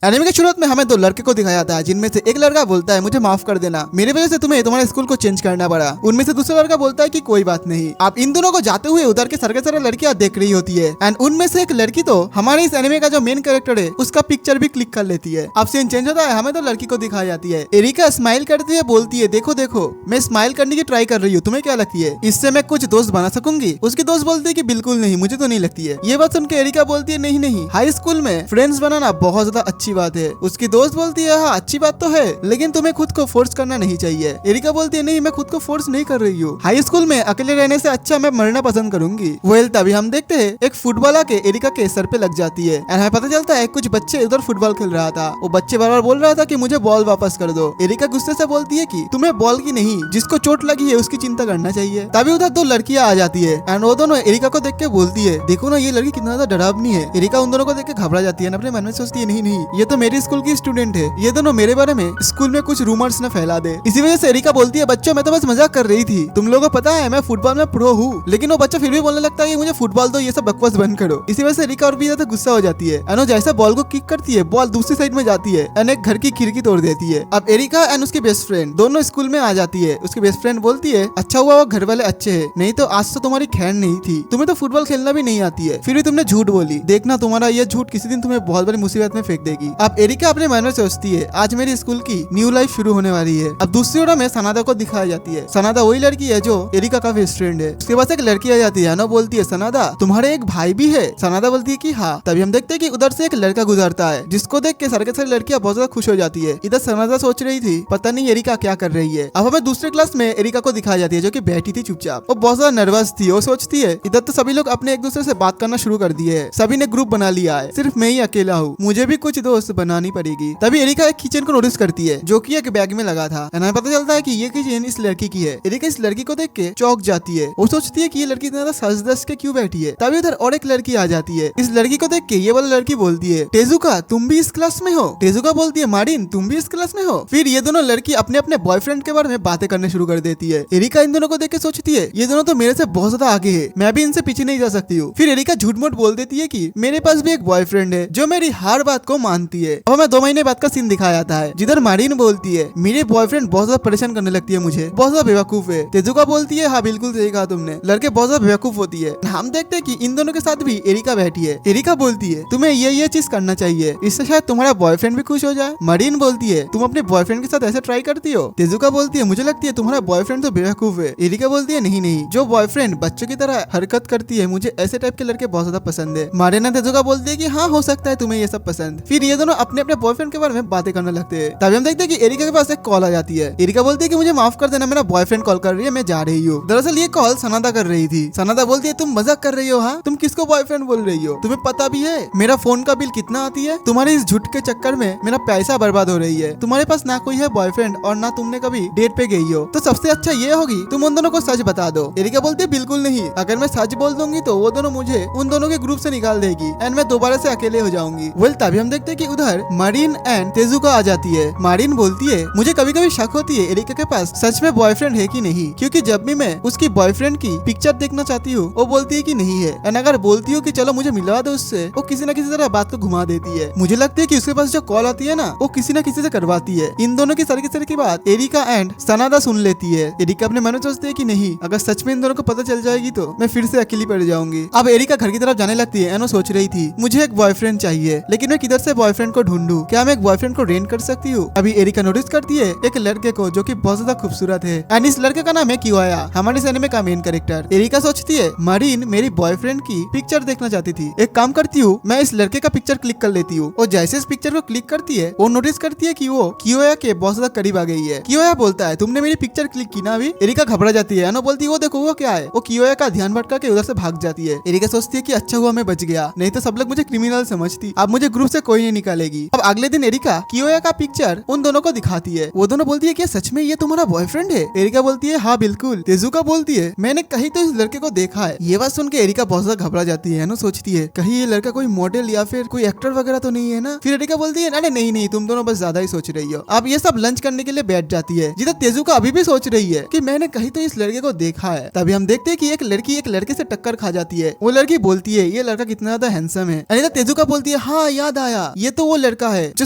Anime की शुरुआत में हमें दो लड़के को दिखाया जाता है, जिनमें से एक लड़का बोलता है मुझे माफ कर देना, मेरी वजह से तुम्हें तुम्हारे स्कूल को चेंज करना पड़ा। उनमें से दूसरा लड़का बोलता है कि कोई बात नहीं। आप इन दोनों को जाते हुए उधर के सारे लड़कियां देख रही होती है एंड उनमें से एक लड़की तो हमारे इस एनिमे का जो मेन कैरेक्टर है उसका पिक्चर भी क्लिक कर लेती है। अब सीन चेंज होता है, हमें तो लड़की को दिखाई जाती है। एरिका स्माइल करती है, बोलती है देखो देखो मैं स्माइल करने की ट्राई कर रही हूँ, तुम्हें क्या लगती है इससे मैं कुछ दोस्त बना सकूंगी? उसकी दोस्त बोलती है कि बिल्कुल नहीं, मुझे तो नहीं लगती है। ये बात सुनकर एरिका बोलती है नहीं नहीं, हाई स्कूल में फ्रेंड्स बनाना बहुत ज्यादा अच्छी बात है। उसकी दोस्त बोलती है हाँ अच्छी बात तो है, लेकिन तुम्हें खुद को फोर्स करना नहीं चाहिए। एरिका बोलती है नहीं मैं खुद को फोर्स नहीं कर रही हूँ, हाई स्कूल में अकेले रहने से अच्छा मैं मरना पसंद करूंगी। वेल तभी हम देखते हैं एक फुटबॉल आके एरिका के सर पे लग जाती है एंड हमें पता चलता है कुछ बच्चे उधर फुटबॉल खेल रहा था। वो बच्चे बार बार बोल रहा था कि मुझे बॉल वापस कर दो। एरिका गुस्से से बोलती है कि तुम्हें बॉल की नहीं, जिसको चोट लगी है उसकी चिंता करना चाहिए। तभी उधर दो लड़कियां आ जाती है एंड वो दोनों एरिका को देख के बोलती है देखो ना ये लड़की कितना ज्यादा डरावनी है। एरिका उन दोनों को देख के घबरा जाती है, अपने मन में सोचती है नहीं नहीं ये तो मेरी स्कूल की स्टूडेंट है, ये दोनों मेरे बारे में स्कूल में कुछ रूमर्स न फैला दे। इसी वजह से एरिका बोलती है बच्चों मैं तो बस मजाक कर रही थी, तुम लोगों को पता है मैं फुटबॉल में प्रो हूँ। लेकिन वो बच्चा फिर भी बोलने लगता है मुझे फुटबॉल दो, ये सब बकवास बंद करो। इसी वजह से एरिका और भी ज्यादा गुस्सा हो जाती है एंड जैसा बॉल को किक करती है बॉल दूसरी साइड में जाती है एंड एक घर की खिड़की तोड़ देती है। अब एरिका एंड उसकी बेस्ट फ्रेंड दोनों स्कूल में आ जाती है। उसकी बेस्ट फ्रेंड बोलती है अच्छा हुआ वो घर वाले अच्छे है, नहीं तो आज तो तुम्हारी खैर नहीं थी, तुम्हें तो फुटबॉल खेलना भी नहीं आती है, फिर भी तुमने झूठ बोली, देखना तुम्हारा ये झूठ किसी दिन तुम्हें बहुत बड़ी मुसीबत में फेंक देगी। अब एरिका अपने मन में सोचती है आज मेरी स्कूल की न्यू लाइफ शुरू होने वाली है। अब दूसरी ओर में सनादा को दिखाई जाती है। सनादा वही लड़की है जो एरिका का बेस्ट फ्रेंड है। उसके पास एक लड़की आ जाती है, बोलती है सनादा तुम्हारे एक भाई भी है? सनादा बोलती है कि हाँ। तभी हम देखते हैं कि उधर से एक लड़का गुजरता है, जिसको देख के सारी लड़कियां बहुत ज्यादा खुश हो जाती है। इधर सनादा सोच रही थी पता नहीं एरिका क्या कर रही है। अब हमें दूसरे क्लास में एरिका को दिखाई जाती है जो कि बैठी थी चुपचाप। वो बहुत ज्यादा नर्वस थी। वो सोचती है इधर तो सभी लोग अपने एक दूसरे से बात करना शुरू कर दिए है, सभी ने ग्रुप बना लिया है, सिर्फ मैं ही अकेला हूँ, मुझे भी कुछ दोस्त बनानी पड़ेगी। तभी एरिका एक किचन को नोटिस करती है जो कि एक बैग में लगा था। हमें पता चलता है कि ये किचन इस लड़की की है। एरिका इस लड़की को देख के चौंक जाती है। वो सोचती है कि ये लड़की इतना सज धज के क्यों बैठी है। तभी उधर और एक लड़की आ जाती है। इस लड़की को देख के ये वाली लड़की बोलती है टेजुका तुम भी इस क्लास में हो? टेजुका बोलती है मारिन तुम भी इस क्लास में हो? फिर ये दोनों लड़की अपने अपने बॉयफ्रेंड के बारे में बातें करने शुरू कर देती है। एरिका इन दोनों को देख के सोचती है ये दोनों तो मेरे से बहुत ज्यादा आगे है, मैं भी इनसे पीछे नहीं जा सकती हूँ। फिर एरिका झूठ मूठ बोल देती है कि मेरे पास भी एक बॉयफ्रेंड है जो मेरी हर बात को मानती है। अब हमें 2 महीने बाद का सीन दिखाया जाता है जिधर मारिन बोलती है मेरे बॉयफ्रेंड बहुत ज्यादा परेशान करने लगती है मुझे, बहुत ज्यादा बेवकूफ है। तेजुका बोलती है हाँ बिल्कुल सही कहा तुमने, लड़के बहुत ज्यादा बेवकूफ होती है। हम देखते हैं कि इन दोनों के साथ भी एरिका बैठी है। एरिका बोलती है तुम्हें ये चीज करना चाहिए, इससे शायद तुम्हारा बॉयफ्रेंड भी खुश हो जाए। मारिन बोलती है तुम अपने बॉयफ्रेंड के साथ ऐसे ट्राई करती हो? तेजुका बोलती है मुझे लगती है तुम्हारा बॉयफ्रेंड तो बेवकूफ है। एरिका बोलती है नहीं नहीं, जो बॉयफ्रेंड बच्चों की तरह हरकत करती है मुझे ऐसे टाइप के लड़के बहुत ज्यादा पसंद है। मारिन तेजुका बोलती है कि हाँ हो सकता है तुम्हें ये सब पसंद। फिर ये दोनों अपने अपने बॉयफ्रेंड के बारे में बातें करने लगते हैं। तभी हम देखते हैं कि एरिका के पास एक कॉल आ जाती है। एरिका बोलती है कि मुझे माफ कर देना, मेरा बॉयफ्रेंड कॉल कर रही है, मैं जा रही हूँ। दरअसल ये कॉल सनादा कर रही थी। सनादा बोलती है तुम मजाक कर रही हो? हाँ तुम किसको बॉयफ्रेंड बोल रही हो? तुम्हें पता भी है मेरा फोन का बिल कितना आती है? तुम्हारे इस झूठ के चक्कर में मेरा पैसा बर्बाद हो रही है। तुम्हारे पास ना कोई है बॉयफ्रेंड और ना तुमने कभी डेट पे गई हो, तो सबसे अच्छा ये होगी तुम उन दोनों को सच बता दो। एरिका बोलती है बिल्कुल नहीं, अगर मैं सच बोल दूंगी तो वो दोनों मुझे उन दोनों के ग्रुप से निकाल देगी एंड मैं दोबारा से अकेले हो जाऊंगी। वेल तभी हम देखते हैं कि उधर मारिन एंड तेजुका आ जाती है। मारिन बोलती है मुझे कभी कभी शक होती है एरिका के पास सच में बॉयफ्रेंड है कि नहीं, क्योंकि जब भी मैं उसकी बॉयफ्रेंड की पिक्चर देखना चाहती हूँ वो बोलती है कि नहीं है, एंड अगर बोलती हूँ कि चलो मुझे मिलवा दो उससे, वो किसी न किसी तरह बात को घुमा देती है। मुझे लगता है कि उसके पास जो कॉल आती है ना वो किसी न किसी से करवाती है। इन दोनों की सारी की बात एरिका एंड सनादा सुन लेती है। एरिका अपने मन में सोचती है कि नहीं, अगर सच में इन दोनों को पता चल जाएगी तो मैं फिर से अकेली पड़ जाऊंगी। अब एरिका घर की तरफ जाने लगती है एंड वो सोच रही थी मुझे एक बॉयफ्रेंड चाहिए, लेकिन मैं किधर से बॉयफ्रेंड को ढूंढूं? क्या मैं एक बॉयफ्रेंड को रेंट कर सकती हूँ? अभी एरिका नोटिस करती है एक लड़के को जो कि बहुत ज्यादा खूबसूरत है एंड इस लड़के का नाम है कियोया, हमारे इस एनिमे का मेन कैरेक्टर। एरिका सोचती है मारिन मेरी बॉयफ्रेंड की पिक्चर देखना चाहती थी, एक काम करती हूँ मैं इस लड़के का पिक्चर क्लिक कर लेती हूँ। और जैसे इस पिक्चर को क्लिक करती है वो नोटिस करती है कि वो कियोया के बहुत ज्यादा करीब आ गई है। कियोया बोलता है तुमने मेरी पिक्चर क्लिक की ना? अभी एरिका घबरा जाती है। बोलती है वो देखो वो क्या है। वो कियोया का ध्यान भटका के उधर से भाग जाती है। एरिका सोचती है कि अच्छा हुआ मैं बच गया, नहीं तो सब लोग मुझे क्रिमिनल समझती, अब मुझे ग्रुप से कोई नहीं निकालेगी। अब अगले दिन एरिका कियोया का पिक्चर उन दोनों को दिखाती है। वो दोनों बोलती है क्या सच में ये तुम्हारा बॉयफ्रेंड है? एरिका बोलती है हाँ बिल्कुल। तेजुका बोलती है मैंने कहीं तो इस लड़के को देखा है। ये बात सुन के एरिका बहुत ज्यादा घबरा जाती है ना, सोचती है कहीं ये लड़का कोई मॉडल या फिर कोई एक्टर वगैरह तो नहीं है ना। फिर एरिका बोलती है अरे नहीं नहीं तुम दोनों बस ज्यादा ही सोच रही हो। अब ये सब लंच करने के लिए बैठ जाती है, जिधर तेजुका अभी भी सोच रही है कि मैंने कहीं तो इस लड़के को देखा है। तभी हम देखते हैं कि एक लड़की एक लड़के से टक्कर खा जाती है। वो लड़की बोलती है ये लड़का कितना ज्यादा हैंडसम है। अनिता तेजुका बोलती है हाँ याद आया, ये तो वो लड़का है जो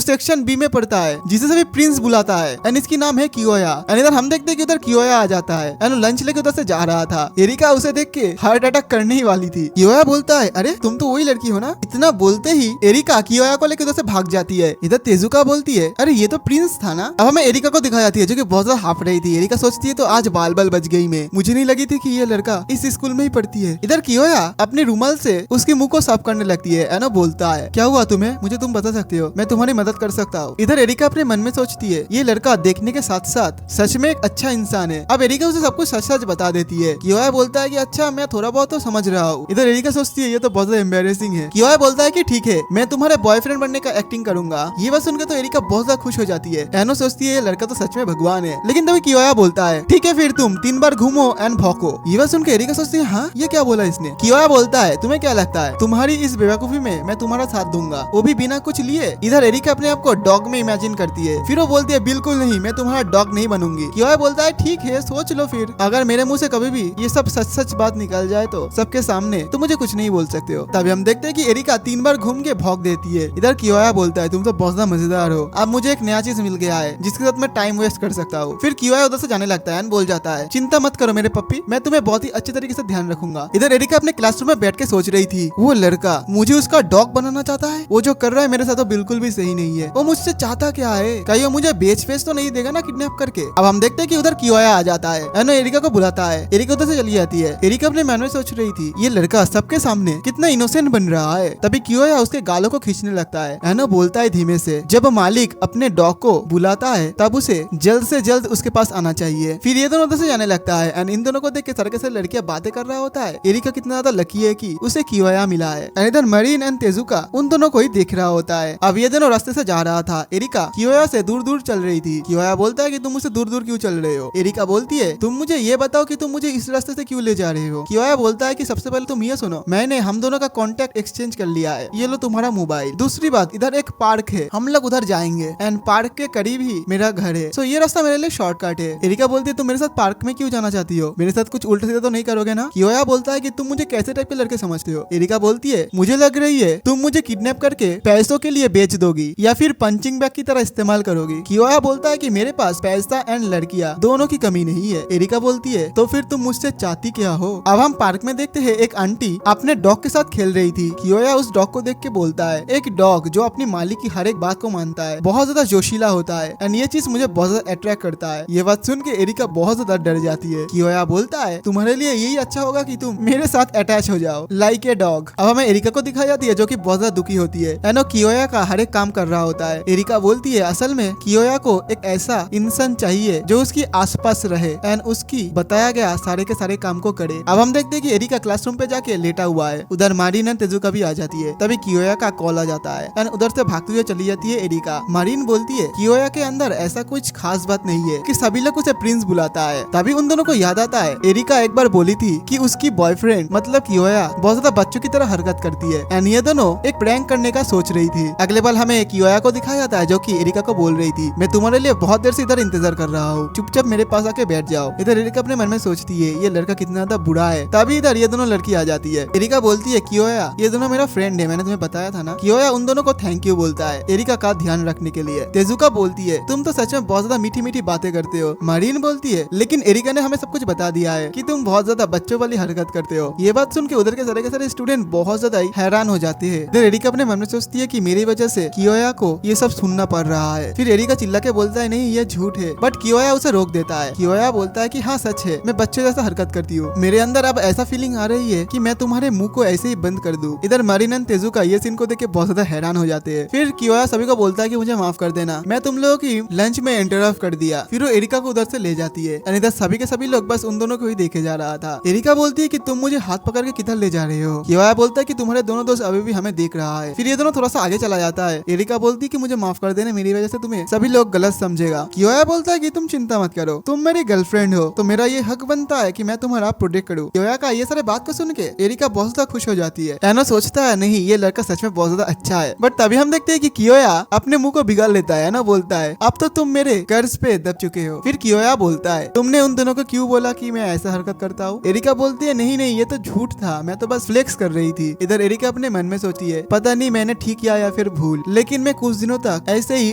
सेक्शन बी में पढ़ता है, जिसे सभी प्रिंस बुलाता है, एंड इसकी नाम है कियोया। एंड इधर हम देखते हैं कि उधर कियोया आ जाता है एंड लंच लेके उधर से जा रहा था। एरिका उसे देख के हार्ट अटैक करने ही वाली थी। कियोया बोलता है, अरे तुम तो वही लड़की हो ना। इतना बोलते ही एरिका कियोया को लेकर उधर से भाग जाती है। इधर तेजुका बोलती है, अरे ये तो प्रिंस था ना। अब हमें एरिका को दिखाई जाती है जो कि बहुत ज्यादा हाफ रही थी। एरिका सोचती है तो आज बाल बाल बच गई मैं, मुझे नहीं लगी थी कि ये लड़का इस स्कूल में ही पढ़ती है। इधर कियोया अपने रुमाल से उसके मुंह को साफ करने लगती है। एनो बोलता है, क्या हुआ तुम्हें, मुझे तुम बता सकते हो, मैं तुम्हारी मदद कर सकता हूँ। इधर एरिका अपने मन में सोचती है, ये लड़का देखने के साथ साथ सच में एक अच्छा इंसान है। अब एरिका उसे सब कुछ सच सच बता देती है। कियोया बोलता है कि अच्छा मैं थोड़ा बहुत तो समझ रहा हूँ। इधर एरिका सोचती है ये तो बहुत ज्यादा एम्बेरेसिंग है। कियोया बोलता है कि ठीक है, मैं तुम्हारे बॉयफ्रेंड बनने का एक्टिंग करूंगा। ये बात सुनकर तो एरिका बहुत ज्यादा खुश हो जाती है। एनो सोचती है ये लड़का तो सच में भगवान है। लेकिन तभी कियोया बोलता है, ठीक है फिर तुम 3 बार घूमो एंड भौंको। ये बात सुनकर एरिका सोचती है, हाँ ये क्या बोला इसने। कियोया बोलता है, तुम्हें क्या लगता है तुम्हारी इस बेवकूफी में मैं तुम्हारा साथ दूंगा, वो भी बिना कुछ लिए। इधर एरिका अपने आप को डॉग में इमेजिन करती है। फिर वो बोलती है, बिल्कुल नहीं, मैं तुम्हारा डॉग नहीं बनूंगी। कियोया बोलता है, ठीक है सोच लो फिर, अगर मेरे मुंह से कभी भी ये सब सच सच बात निकल जाए तो सबके सामने तो मुझे कुछ नहीं बोल सकते हो। तभी हम देखते हैं कि एरिका 3 बार घूम के भौंक देती है। इधर कियोया बोलता है, तुम तो बहुत ज्यादा मजेदार हो, अब मुझे एक नया चीज मिल गया है जिसके साथ मैं टाइम वेस्ट कर सकता हूँ। फिर कियोया उधर से जाने लगता है, बोल जाता है, चिंता मत करो मेरे पप्पी, मैं तुम्हें बहुत ही अच्छे तरीके से ध्यान रखूंगा। इधर एरिका अपने क्लासरूम में बैठ के सोच रही थी, वो लड़का मुझे उसका डॉग बनाना चाहता है, वो जो कर रहा है मेरे साथ तो बिल्कुल भी सही नहीं है। वो मुझसे चाहता क्या है, कहीं वो मुझे बेच फेच तो नहीं देगा ना किडनैप करके। अब हम देखते हैं कि उधर कियोया आ जाता है, एनो एरिका को बुलाता है। एरिका उधर से चली जाती है। एरिका अपने मन में सोच रही थी, ये लड़का सबके सामने कितना इनोसेंट बन रहा है। तभी कियोया उसके गालों को खींचने लगता है। एनो बोलता है धीमे से, जब मालिक अपने डॉग को बुलाता है तब उसे जल्द से जल्द उसके पास आना चाहिए। फिर ये दोनों उधर से जाने लगता है एंड इन दोनों को देख के सड़क से लड़कियां बातें कर रहा होता है। एरिका कितना ज्यादा लकी है कि उसे कियोया मिला है। एंड इधर मरीन एंड तेजुका उन दोनों को ही देख रहा होता है। अब ये दोनों रास्ते से जा रहा था। एरिका कियोया से दूर दूर चल रही थी। कियोया बोलता है कि तुम मुझसे दूर दूर क्यों चल रहे हो। एरिका बोलती है, तुम मुझे ये बताओ कि तुम मुझे इस रास्ते से क्यों ले जा रहे हो। कियोया बोलता है कि सबसे पहले तुम ये सुनो, मैंने हम दोनों का कांटेक्ट एक्सचेंज कर लिया है, ये लो तुम्हारा मोबाइल। दूसरी बात, इधर एक पार्क है, हम लोग उधर जाएंगे एंड पार्क के करीब ही मेरा घर है, सो ये रास्ता मेरे लिए शॉर्टकट है। एरिका बोलती है, तुम मेरे साथ पार्क में क्यों जाना चाहती हो, मेरे साथ कुछ उल्टा सीधा तो नहीं करोगे ना। कियोया बोलता है कि तुम मुझे कैसे टाइप के लड़के समझते हो। एरिका बोलती है, मुझे लग रही है तुम मुझे किडनैप करके पैसों के लिए बेच दोगी या फिर पंचिंग बैग की तरह इस्तेमाल करोगी। कियोया बोलता है कि मेरे पास पैसा एंड लड़कियां दोनों की कमी नहीं है। एरिका बोलती है, तो फिर तुम मुझसे चाहती क्या हो। अब हम पार्क में देखते हैं एक आंटी अपने डॉग के साथ खेल रही थी। कियोया उस डॉग को देख के बोलता है, एक डॉग जो अपनी मालिक की हर एक बात को मानता है, बहुत ज्यादा जोशीला होता है एंड ये चीज मुझे बहुत ज्यादा अट्रैक्ट करता है। ये बात सुन के एरिका बहुत ज्यादा डर जाती है। कियोया बोलता है, तुम्हारे लिए यही अच्छा होगा कि तुम मेरे साथ अटैच हो जाओ लाइक ए डॉग। अब हमें एरिका को दिखाई जाती है जो कि बहुत ज्यादा दुखी होती है एंड वो कियोया का हर एक काम कर रहा होता है। एरिका बोलती है, असल में कियोया को एक ऐसा इंसान चाहिए जो उसकी आसपास रहे एंड उसकी बताया गया सारे के सारे काम को करे। अब हम देखते हैं कि एरिका क्लासरूम पे जाके लेटा हुआ है। उधर मारिन एंड तेजुका भी आ जाती है। तभी कियोया का कॉल आ जाता है एंड उधर से भागते हुए चली जाती है एरिका। मारिन बोलती है, कियोया के अंदर ऐसा कुछ खास बात नहीं है कि सभी लोग उसे प्रिंस बुलाता है। तभी उन दोनों को याद आता है, एरिका एक बार बोली थी कि उसकी बॉयफ्रेंड मतलब कियोया बहुत ज्यादा बच्चों की तरह हरकत करती है एंड ये दोनों एक प्रैंक करने का सोच रही थी। अगले बार हमें कियोया को दिखाया जाता है जो कि एरिका को बोल रही थी, मैं तुम्हारे लिए बहुत देर से इधर इंतजार कर रहा हूँ, चुपचाप मेरे पास आके बैठ जाओ। इधर एरिका अपने मन में सोचती है, ये लड़का कितना ज्यादा बुरा है। तभी इधर ये दोनों लड़की आ जाती है। एरिका बोलती है, कियोया ये दोनों मेरा फ्रेंड है, मैंने तुम्हें बताया था ना। कियोया उन दोनों को थैंक यू बोलता है एरिका का ध्यान रखने के लिए। तेजुका बोलती है, तुम तो सच में बहुत ज्यादा मीठी मीठी बातें करते हो। मारिन बोलती है, लेकिन एरिका ने हमें सब कुछ बता दिया है कि तुम बहुत ज्यादा बच्चों वाली हरकत करते हो। ये बात सुन के उधर के सारे स्टूडेंट बहुत ज्यादा हैरान हो जाते हैं। फिर एरिका अपने मन में सोचती है कि मेरी वजह से कियोया को ये सब सुनना पड़ रहा है। फिर एरिका चिल्ला के बोलता है, नहीं ये झूठ है, बट कियोया उसे रोक देता है। कियोया बोलता है कि हाँ सच है, मैं बच्चे जैसा हरकत करती हूँ, मेरे अंदर अब ऐसा फीलिंग आ रही है कि मैं तुम्हारे मुंह को ऐसे ही बंद कर दूं। इधर मारिन एंड तेजुका ये सीन को देख के बहुत ज्यादा हैरान हो जाते हैं। फिर कियोया सभी को बोलता है कि मुझे माफ कर देना, मैं तुम लोगों की लंच में इंटरप्ट कर दिया। फिर वो एरिका को उधर से ले जाती है और इधर सभी के सभी लोग बस उन दोनों को ही देखे जा रहा था। एरिका बोलती है कि तुम मुझे हाथ पकड़ के किधर ले जा रहे हो। कियोया बोलता है कि तुम्हारे दोनों दोस्त अभी भी हमें देख रहा है। फिर ये दोनों थोड़ा सा आगे चला जाता है। एरिका बोलती है कि मुझे माफ कर देना, मेरी वजह से तुम्हें सभी लोग गलत समझेगा। कियोया बोलता है कि तुम चिंता मत करो, तुम मेरी गर्लफ्रेंड हो तो मेरा ये हक बनता है कि मैं तुम्हारा प्रोटेक्ट करूं। कियोया का ये सारे बात को सुन के एरिका बहुत ज्यादा खुश हो जाती है। एनो सोचता है नहीं ये लड़का सच में बहुत ज्यादा अच्छा है, बट तभी हम देखते हैं कि कियोया अपने मुंह को बिगाड़ लेता है। एनो बोलता है, अब तो तुम मेरे कर्ज पे दब चुके हो। फिर कियोया बोलता है, तुमने उन दोनों को क्यों बोला कि मैं ऐसा हरकत करता हूँ। एरिका बोलती है, नहीं नहीं ये तो झूठ था, मैं तो बस फ्लेक्स कर रही थी। इधर एरिका अपने मन में सोचती है, पता नहीं मैंने ठीक किया या या फिर भूल, लेकिन मैं कुछ दिनों तक ऐसे ही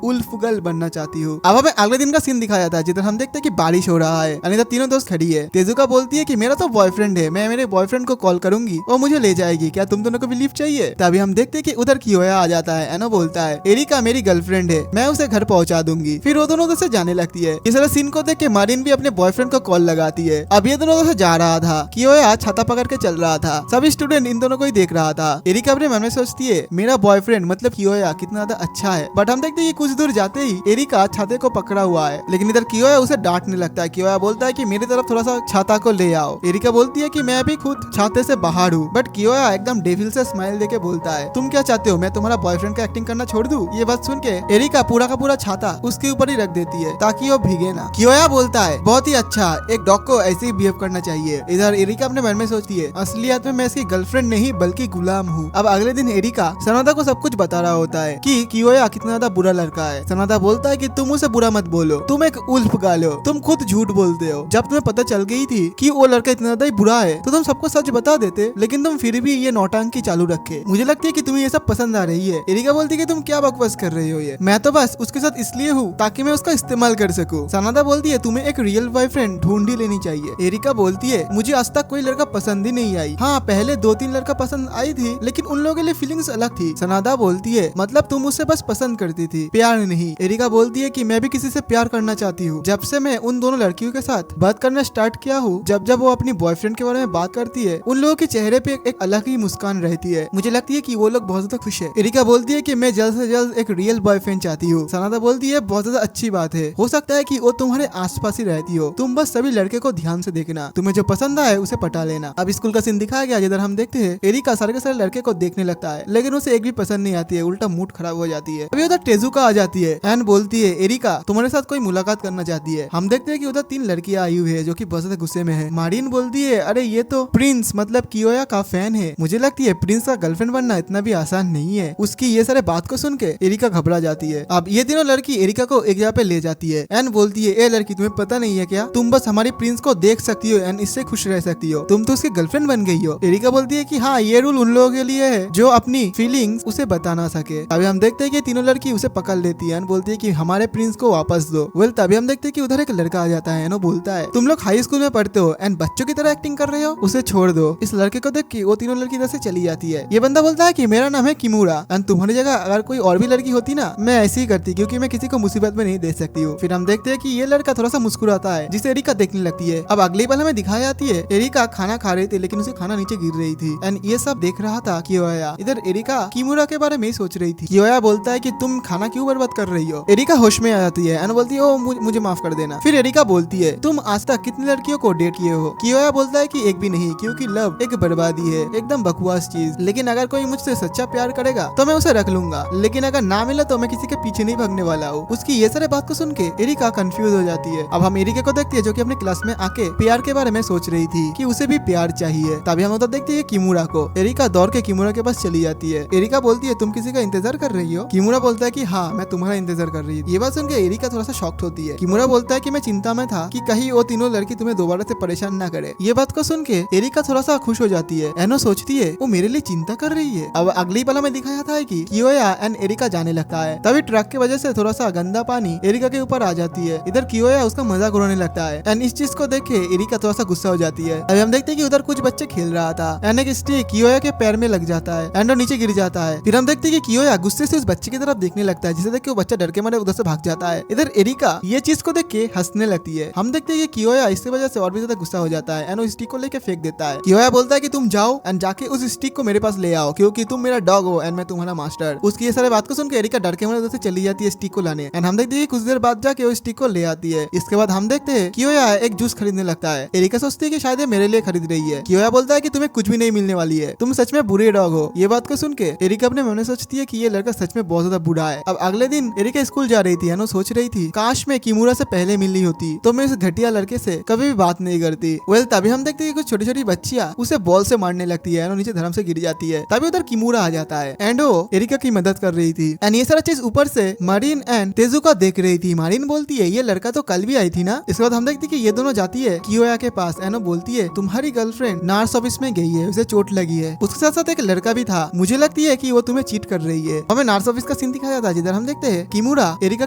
उल्फ गर्ल बनना चाहती हूँ। अब हमें अगले दिन का सीन दिखाया था जिधर हम देखते हैं कि बारिश हो रहा है। अनिता तीनों दोस्त खड़ी है। तेजुका बोलती है कि मेरा तो बॉयफ्रेंड है, मैं मेरे बॉयफ्रेंड को कॉल करूंगी और मुझे ले जाएगी, क्या तुम दोनों को भी लिफ्ट चाहिए? तभी हम देखते हैं कि उधर कियोया आ जाता है। एनो बोलता है एरिका मेरी गर्लफ्रेंड है, मैं उसे घर पहुंचा दूंगी। फिर वो दोनों उधर से जाने लगती है। इस तरह सीन को देख के मारिन भी अपने बॉयफ्रेंड को कॉल लगाती है। अब ये दोनों उधर से जा रहा था, कियोया छाता पकड़ के चल रहा था। सभी स्टूडेंट इन दोनों को ही देख रहा था। एरिका अपने मन में सोचती है मेरा बॉयफ्रेंड मतलब कियोया कितना ज्यादा अच्छा है। बट हम देखते हैं कि कुछ दूर जाते ही एरिका छाते को पकड़ा हुआ है, लेकिन इधर कियोया उसे डांटने लगता है। कियोया बोलता है कि मेरी तरफ थोड़ा सा छाता को ले आओ। एरिका बोलती है कि मैं अभी खुद छाते से बाहर हूँ। बट कियोया एकदम डेविल से स्माइल देके बोलता है तुम क्या चाहते हो, मैं तुम्हारा बॉयफ्रेंड का एक्टिंग करना छोड़ दूं? ये बात सुन के एरिका पूरा का पूरा छाता उसके ऊपर ही रख देती है ताकि वो भीगे ना। कियोया बोलता है बहुत ही अच्छा, एक डॉग को ऐसे ही बिहेव करना चाहिए। इधर एरिका अपने मन में सोचती है असलियत में मैं इसकी गर्लफ्रेंड नहीं बल्कि गुलाम हूँ। अब अगले दिन एरिका सनादा को सब कुछ बता रहा होता है कि कियोया कितना ज्यादा बुरा लड़का है। सनादा बोलता है कि तुम उसे बुरा मत बोलो, तुम एक उल्फ गर्ल हो, तुम खुद झूठ बोलते हो। जब तुम्हें पता चल गई थी कि वो लड़का इतना ज्यादा ही बुरा है तो तुम सबको सच बता देते, लेकिन तुम फिर भी ये नौटंकी चालू रखे। मुझे लगती है कि तुम्हें ये सब पसंद आ रही है। एरिका बोलती है कि तुम क्या बकवास कर रही हो, ये मैं तो बस उसके साथ इसलिए हूँ ताकि मैं उसका इस्तेमाल कर सकूं। सनादा बोलती है तुम्हें एक रियल बॉयफ्रेंड ढूंढ ही लेनी चाहिए। एरिका बोलती है मुझे आज तक कोई लड़का पसंद ही नहीं आई। हाँ पहले 2-3 लड़का पसंद आई थी, लेकिन उन लोगों के लिए फीलिंग्स अलग थी। सनादा बोलती है मतलब तुम उससे बस पसंद करती थी, प्यार नहीं। एरिका बोलती है कि मैं भी किसी से प्यार करना चाहती हूँ। जब से मैं उन दोनों लड़कियों के साथ बात करना स्टार्ट किया हूँ, जब जब वो अपनी बॉयफ्रेंड के बारे में बात करती है, उन लोगों के चेहरे पे एक अलग ही मुस्कान रहती है। मुझे लगती है कि वो लोग बहुत ज्यादा खुश है। एरिका बोलती है कि मैं जल्द से जल्द एक रियल बॉयफ्रेंड चाहती हूँ। सनादा बोलती है बहुत ज्यादा अच्छी बात है, हो सकता है कि वो तुम्हारे आसपास ही रहती हो, तुम बस सभी लड़के को ध्यान से देखना, तुम्हें जो पसंद आए उसे पटा लेना। अब स्कूल का सीन दिखाया गया जिधर हम देखते हैं एरिका सारे के सारे लड़के को देखने लगता है, लेकिन उसे एक भी पसंद नहीं आती है, उल्टा मूड खराब हो जाती है। अभी उधर तेजुका आ जाती है। एन बोलती है एरिका तुम्हारे साथ कोई मुलाकात करना चाहती है। हम देखते हैं कि उधर 3 लड़कियां आई हुई है जो कि बहुत ज्यादा गुस्से में है। मारिन बोलती है अरे ये तो प्रिंस मतलब कियोया का फैन है। मुझे लगती है प्रिंस का गर्लफ्रेंड बनना इतना भी आसान नहीं है। उसकी ये सारे बात को सुन के एरिका घबरा जाती है। अब ये तीनों लड़की एरिका को एक जगह पे ले जाती है। एन बोलती है ए लड़की तुम्हें पता नहीं है क्या, तुम बस हमारी प्रिंस को देख सकती हो एंड इससे खुश रह सकती हो, तुम तो उसकी गर्लफ्रेंड बन गई हो। एरिका बोलती है कि हाँ ये रूल उन लोगों के लिए है जो अपनी फीलिंग्स उसे बता ना सके। अभी हम देखते हैं कि तीनों लड़की उसे पकड़ लेती है एंड बोलती है कि हमारे प्रिंस को वापस दो। वेल तभी हम देखते हैं कि उधर एक लड़का आ जाता है एंड वो बोलता है तुम लोग हाई स्कूल में पढ़ते हो एंड बच्चों की तरह एक्टिंग कर रहे हो, उसे छोड़ दो। इस लड़के को देख के वो तीनों लड़की इधर से चली जाती है। ये बंदा बोलता है कि मेरा नाम है किमुरा एंड तुम्हारी जगह अगर कोई और भी लड़की होती ना मैं ऐसी ही करती, क्योंकि मैं किसी को मुसीबत में नहीं दे सकती हूँ। फिर हम देखते हैं कि ये लड़का थोड़ा सा मुस्कुराता है जिसे एरिका देखने लगती है। अब अगली पल हमें दिखाई जाती है एरिका खाना खा रही थी लेकिन उसे खाना नीचे गिर रही थी एंड ये सब देख रहा था कियोया। इधर एरिका किमुरा के बारे में ही सोच रही थी। कियोया बोलता है कि तुम खाना क्यों बर्बाद कर रही हो। एरिका होश में आ जाती है एंड बोलती है ओ मुझे माफ कर देना। फिर एरिका बोलती है तुम आज तक कितनी लड़कियों को डेट किए हो। कियोया बोलता है कि एक भी नहीं, क्योंकि लव एक बर्बादी है, एकदम बकवास चीज। लेकिन अगर कोई मुझसे सच्चा प्यार करेगा तो मैं उसे रख लूंगा, लेकिन अगर ना मिला तो मैं किसी के पीछे नहीं भागने वाला हूँ। उसकी ये सारे बात को सुन के एरिका कंफ्यूज हो जाती है। अब हम एरिका को देखते हैं जो कि अपने क्लास में आके प्यार के बारे में सोच रही थी कि उसे भी प्यार चाहिए। तभी हम उधर देखते हैं किमुरा को। एरिका दौड़ के किमुरा के पास चली जाती है। एरिका बोलती है तुम किसी का इंतजार कर रही हो। किमुरा बोलता है कि हाँ मैं तुम्हारा इंतजार कर रही हूँ। ये बात सुन के एरिका थोड़ा सा शॉक्ड होती है। किमुरा बोलता है कि मैं चिंता में था कि कहीं वो तीनों लड़की तुम्हें दोबारा से परेशान ना करे। ये बात को सुन के एरिका थोड़ा सा खुश हो जाती है। एनो सोचती है वो मेरे लिए चिंता कर रही है। अब अगली पल में दिखाया था कि कियोया एंड एरिका जाने लगता है। तभी ट्रक की वजह से थोड़ा सा गंदा पानी एरिका के ऊपर आ जाती है। इधर कियोया उसका मजाक उड़ाने लगता है एंड इस चीज को देख के एरिका थोड़ा सा गुस्सा हो जाती है। अभी हम देखते हैं कि उधर कुछ बच्चे खेल रहा था एंड एक स्टिक कियोया के पैर में लग जाता है एंड वो नीचे गिर जाता है। फिर हम देखते हैं कि कियोया गुस्से से उस बच्चे की तरफ देखने लगता है, जिसे देख के वो बच्चा डर के मारे उधर से भाग जाता है। इधर एरिका ये चीज को देख के हंसने लगती है। हम देखते हैं कि कियोया इसकी वजह से और भी ज्यादा गुस्सा हो जाता है एंड वो स्टिक को लेके फेंक देता है। कियोया बोलता है कि तुम जाओ एंड जाके उस स्टिक को मेरे पास ले आओ, क्योंकि तुम मेरा डॉग हो एंड मैं तुम्हारा मास्टर। उसकी ये सारे बात को सुनकर एरिका डर के मारे उधर से चली जाती है स्टिक को लाने एंड हम देखते हैं कुछ देर बाद जाके वो स्टिक को ले आती है। इसके बाद हम देखते हैं कियोया एक जूस खरीदने लगता है। एरिका सोचती है कि शायद ये मेरे लिए खरीद रही है। कियोया बोलता है कि तुम्हें कुछ भी नहीं मिलने वाली है, तुम सच में बुरे डॉग हो। ये बात को सुन के एरिका अपने मन में सोचती है कि ये लड़का सच में बहुत ज्यादा बुरा है। अब अगले दिन एरिका स्कूल जा रही थी, सोच रही थी काश मैं किमुरा से पहले मिली होती तो मैं इस घटिया लड़के से कभी भी बात नहीं करती। वेल तभी हम देखते हैं कुछ छोटी छोटी बच्चियां उसे बॉल से मारने लगती है, नीचे धर्म से गिर जाती है। तभी उधर किमुरा आ जाता है एंड वो एरिका की मदद कर रही थी एंड ये सारा चीज ऊपर से मारिन एंड तेजुका देख रही थी। मारिन बोलती है ये लड़का तो कल भी आई थी ना। इसके बाद हम देखते हैं कि ये दोनों जाती है कियोया के पास एंड वो बोलती है तुम्हारी गर्लफ्रेंड नर्स ऑफिस में गई है, उसे चोट लगी है। उसके साथ साथ एक लड़का भी था, मुझे लगती है कि वो तुम्हें चीट चीट कर रही है। हमें नर्स ऑफिस का सीन दिखाया जाता है जिधर हम देखते हैं किमुरा एरिका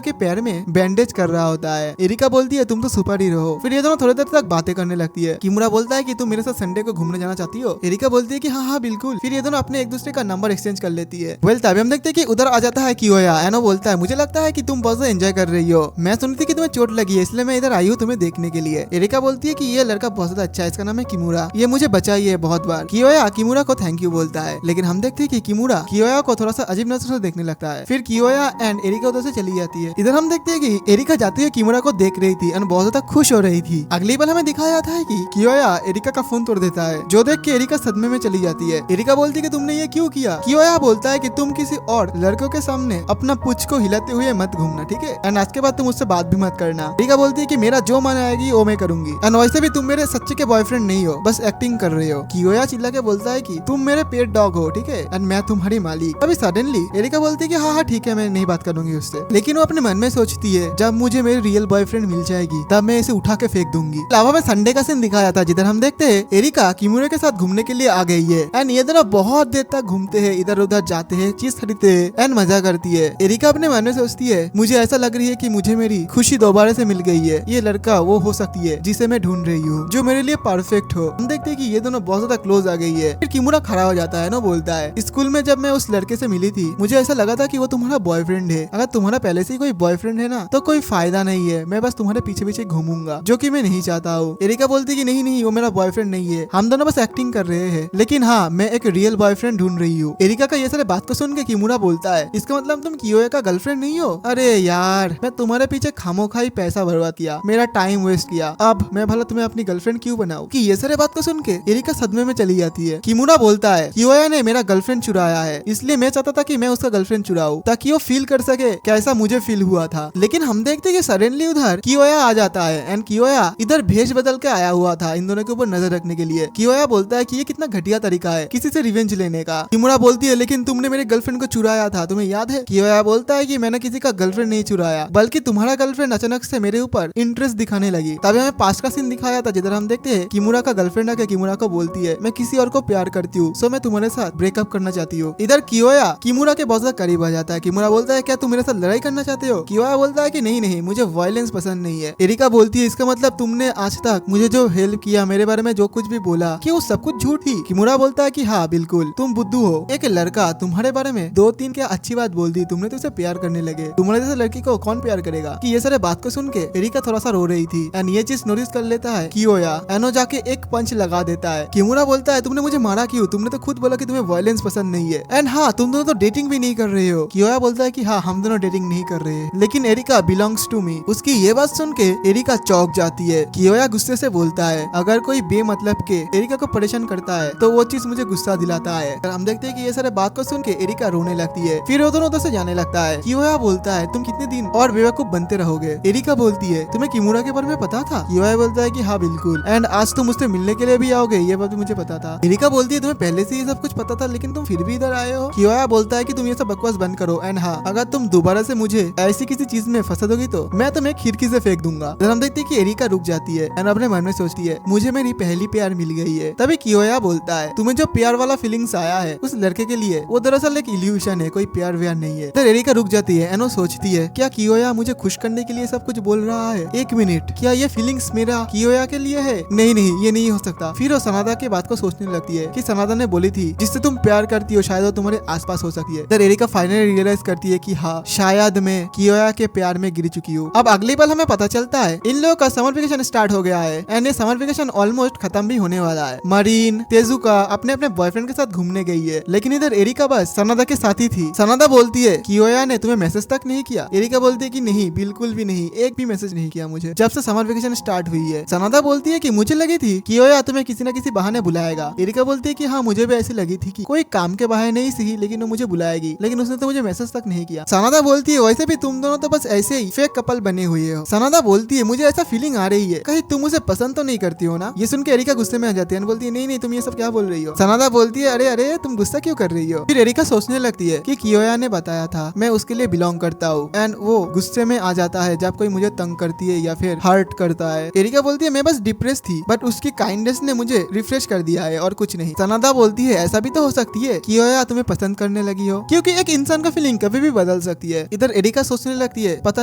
के पैर में बैंडेज कर रहा होता है। एरिका बोलती है तुम तो सुपर हीरो हो। फिर ये दोनों थोड़ी देर तक बातें करने लगती है। किमुरा बोलता है कि तुम मेरे साथ संडे को घूमने जाना चाहती हो। एरिका बोलती है कि हाँ हाँ बिल्कुल। फिर ये दोनों अपने एक दूसरे का नंबर एक्सचेंज कर लेती है। वेल तभी हम देखते हैं कि उधर आ जाता है कियोया। एनो बोलता है मुझे लगता है कि तुम बहुत एंजॉय कर रही हो। मैं सुनी थी कि तुम्हें चोट लगी है इसलिए मैं इधर आई हूँ तुम्हें देखने के लिए। एरिका बोलती है कि ये लड़का बहुत ज्यादा अच्छा है, इसका नाम है किमुरा, ये मुझे बचाई है बहुत बार। कियोया किमुरा को थैंक यू बोलता है। लेकिन हम देखते हैं कि किमुरा कियोया को थोड़ा सा अजीब नजर से देखने लगता है। फिर कियोया एंड एरिका उधर से चली जाती है। इधर हम देखते हैं कि एरिका जाती है किमुरा को देख रही थी एंड बहुत ज्यादा खुश हो रही थी। अगली बार हमें दिखाया जाता है कि कियोया एरिका का फोन तोड़ देता है, जो देख के एरिका सदमे में चली जाती है। एरिका बोलती है कि तुमने ये क्यों किया। कियोया बोलता है कि तुम किसी और लड़कों के सामने अपना पुछ को हिलाते हुए मत घूमना, ठीक है, एंड आज के बाद तुम मुझसे बात भी मत करना। एरिका बोलती है कि मेरा जो मन आएगी वो मैं करूंगी एंड वैसे भी तुम मेरे सच्चे के बॉयफ्रेंड नहीं हो, बस एक्टिंग कर रहे हो। कियोया चिल्ला के बोलता है कि तुम मेरे पेट डॉग हो, ठीक है, एंड मैं तुम्हारी मालिक। अभी सडनली एरिका बोलती है कि हाँ हाँ ठीक है मैं नहीं बात करूंगी उससे। लेकिन वो अपने मन में सोचती है जब मुझे मेरी रियल बॉयफ्रेंड मिल जाएगी तब मैं इसे उठा के फेंक दूंगी। अलावा में संडे का सीन दिखाया था जिधर हम देखते हैं एरिका किमुरा के साथ घूमने के लिए आ गई है एंड ये दोनों बहुत देर तक घूमते हैं, इधर उधर जाते हैं, चीज खरीदते हैं एंड मजा करती है। एरिका अपने मन में सोचती है मुझे ऐसा लग रही है कि मुझे मेरी खुशी दोबारा से मिल गई है, ये लड़का वो हो सकती है जिसे मैं ढूंढ रही हूँ, जो मेरे लिए परफेक्ट हो। हम देखते हैं कि ये दोनों बहुत ज्यादा क्लोज आ गई है। फिर किमुरा खड़ा हो जाता है ना, बोलता है स्कूल में जब मैं उस लड़के से मिली थी मुझे ऐसा लगा था कि वो तुम्हारा बॉयफ्रेंड है। अगर तुम्हारा पहले से ही कोई बॉयफ्रेंड है ना तो कोई फायदा नहीं है, मैं बस तुम्हारे पीछे पीछे घूमूंगा, जो कि मैं नहीं चाहता हूँ। एरिका बोलती है कि नहीं नहीं वो मेरा बॉयफ्रेंड नहीं है, हम दोनों बस एक्टिंग कर रहे हैं, लेकिन हाँ मैं एक रियल बॉयफ्रेंड ढूंढ रही हूँ। एरिका का ये सारे बात को सुन के किमुरा बोलता है इसका मतलब तुम कियोया का गर्लफ्रेंड नहीं हो। अरे यार मैं तुम्हारे पीछे खामोखाई पैसा बर्बाद किया, मेरा टाइम वेस्ट किया, अब मैं भला तुम्हें अपनी गर्लफ्रेंड क्यों बनाऊं। कि ये सारे बात को सुन के एरिका सदमे में चली जाती है। किमुरा बोलता है कियोया ने मेरा गर्लफ्रेंड चुराया है, इसलिए मैं चाहता था कि मैं उसका गर्लफ्रेंड चुराऊं ताकि वो फील कर सके कैसा मुझे फील हुआ था। लेकिन हम देखते कि सडनली उधर कियोया आ जाता है एंड कियोया इधर भेष बदल के आया हुआ था इन दोनों के ऊपर नजर रखने के लिए। कियोया बोलता है कि ये कितना घटिया तरीका है किसी से रिवेंज लेने का। किमुरा बोलती है लेकिन तुमने मेरे गर्लफ्रेंड को चुराया था, तुम्हें याद है। कियोया बोलता है कि मैंने किसी का गर्लफ्रेंड नहीं चुराया, बल्कि तुम्हारा गर्लफ्रेंड अचानक से मेरे ऊपर इंटरेस्ट दिखाने लगी। तभी हमें पास्ट का सीन दिखाया था जिधर हम देखते हैं किमुरा का गर्लफ्रेंड आके किमुरा को बोलती है मैं किसी और को प्यार करती हूँ, सो मैं तुम्हारे साथ ब्रेकअप करना चाहती हूँ। इधर कियोया किमुरा के बहुत ज्यादा करीब आ जाता है। किमुरा बोलता है क्या तुम मेरे साथ लड़ाई करना चाहते हो। कियोया बोलता है कि नहीं नहीं मुझे वायलेंस पसंद नहीं है। एरिका बोलती है इसका मतलब तुमने आज तक मुझे जो हेल्प किया, मेरे बारे में जो कुछ भी बोला, कि वो सब कुछ झूठ ही। किमुरा बोलता है कि हाँ बिल्कुल तुम बुद्धू हो, एक लड़का तुम्हारे बारे में 2-3 क्या अच्छी बात बोल दी, तुमने तो उसे प्यार करने लगे, तुम्हारे जैसे लड़की को कौन प्यार करेगा। कि ये सारे बात को सुन के एरिका थोड़ा सा रो रही थी एंड ये चीज नोटिस कर लेता है कियोया। एनो जाके एक पंच लगा देता है। किमुरा बोलता है तुमने मुझे मारा क्यों, तुमने तो खुद बोला कि तुम्हें वायलेंस पसंद नहीं है एंड हाँ तुम दोनों तो डेटिंग भी नहीं कर रहे हो। कियोया बोलता है कि हाँ हम दोनों डेटिंग नहीं कर रहे हैं, लेकिन एरिका बिलोंग्स टू मी। उसकी ये बात सुन के एरिका चौंक जाती है। कियोया गुस्से से बोलता है अगर कोई बेमतलब के एरिका को परेशान करता है तो वो चीज मुझे गुस्सा दिलाता है। हम देखते हैं कि ये सारे बात को सुन के एरिका रोने लगती है। फिर वो दोनों उधर से जाने लगता है। कियोया बोलता है तुम कितने दिन और बेवकूफ बनते रहोगे। एरिका बोलती है तुम्हें किमुरा के बारे में पता था। कियोया बोलता है कि हाँ बिल्कुल, एंड आज तुम मुझसे मिलने के लिए भी आओगे, ये बात भी मुझे पता था। एरिका बोलती है तुम्हें पहले से ये सब कुछ पता था लेकिन तुम फिर भी इधर आए हो। कियोया बोलता है कि तुम ये सब बकवास बंद करो एंड हाँ अगर तुम दोबारा से मुझे ऐसी किसी चीज में फंसा दोगी तो मैं तुम्हें खिड़की से फेंक दूंगा। हम देखते हैं कि एरिका रुक जाती है एंड अपने मन में सोचती है मुझे मेरी पहली प्यार मिल गई है। तभी कियोया बोलता है तुम्हें जो प्यार वाला फीलिंग्स आया है उस लड़के के लिए वो दरअसल एक इल्यूशन है, कोई प्यार व्यार नहीं है। तो एरिका रुक जाती है एंड वो सोचती है क्या कियोया मुझे खुश करने के लिए सब कुछ बोल रहा है। एक मिनट, क्या ये फीलिंग्स मेरा कियोया के लिए है। नहीं नहीं ये नहीं हो सकता। फिर वो सनादा की बात को सोचने लगती है कि सनादा ने बोली थी जिससे तुम प्यार करती हो शायद वो तुम्हारे आसपास हो सकती है। एरिका फाइनली रियलाइज करती है कि हाँ शायद मैं कियोया के प्यार में गिर चुकी हूँ। अब अगली पल हमें पता चलता है इन लोगों का समर वेकेशन स्टार्ट हो गया है एंड ये समर वेकेशन ऑलमोस्ट खत्म भी होने वाला है। मरीन तेजुका अपने अपने बॉयफ्रेंड के साथ घूमने गई है, लेकिन इधर एरिका बस सनादा के साथ ही थी। सनादा बोलती है कियोया ने तुम्हें मैसेज तक नहीं किया। एरिका बोलती है कि नहीं बिल्कुल भी नहीं, एक भी मैसेज नहीं किया मुझे जब से समर वेकेशन स्टार्ट हुई है। सनादा बोलती है कि मुझे लगी थी कियोया तुम्हें किसी न किसी बहाने बुलाएगा। एरिका बोलती है कि हाँ मुझे भी ऐसी लगी थी कि कोई काम के बहाने नहीं सही लेकिन वो मुझे बुलाएगी, लेकिन उसने तो मुझे मैसेज तक नहीं किया। सनादा बोलती है वैसे भी तुम दोनों तो बस ऐसे ही फेक कपल बने हुए हो। सनादा बोलती है मुझे ऐसा फीलिंग आ रही है कहीं तुम उसे पसंद तो नहीं करती हो ना। ये सुन के एरिका गुस्से में आ जाती है, बोलती है नहीं नहीं तुम ये सब क्या बोल रही हो। सनादा बोलती है अरे अरे तुम गुस्सा क्यों कर रही हो। फिर एरिका सोचने लगती है कि कियोया ने बताया था मैं उसके लिए बिलोंग करता हूँ एंड वो गुस्से में आ जाता है जब कोई मुझे तंग करती है या फिर हर्ट करता है। एरिका बोलती है मैं बस डिप्रेस थी बट उसकी काइंडनेस ने मुझे रिफ्रेश कर दिया है और कुछ नहीं। सनादा बोलती है ऐसा भी तो हो सकती है कियोया तुम्हें पसंद करने लगी हो, क्योंकि एक इंसान का फीलिंग कभी भी बदल सकती है। इधर एरिका सोचने लगती है पता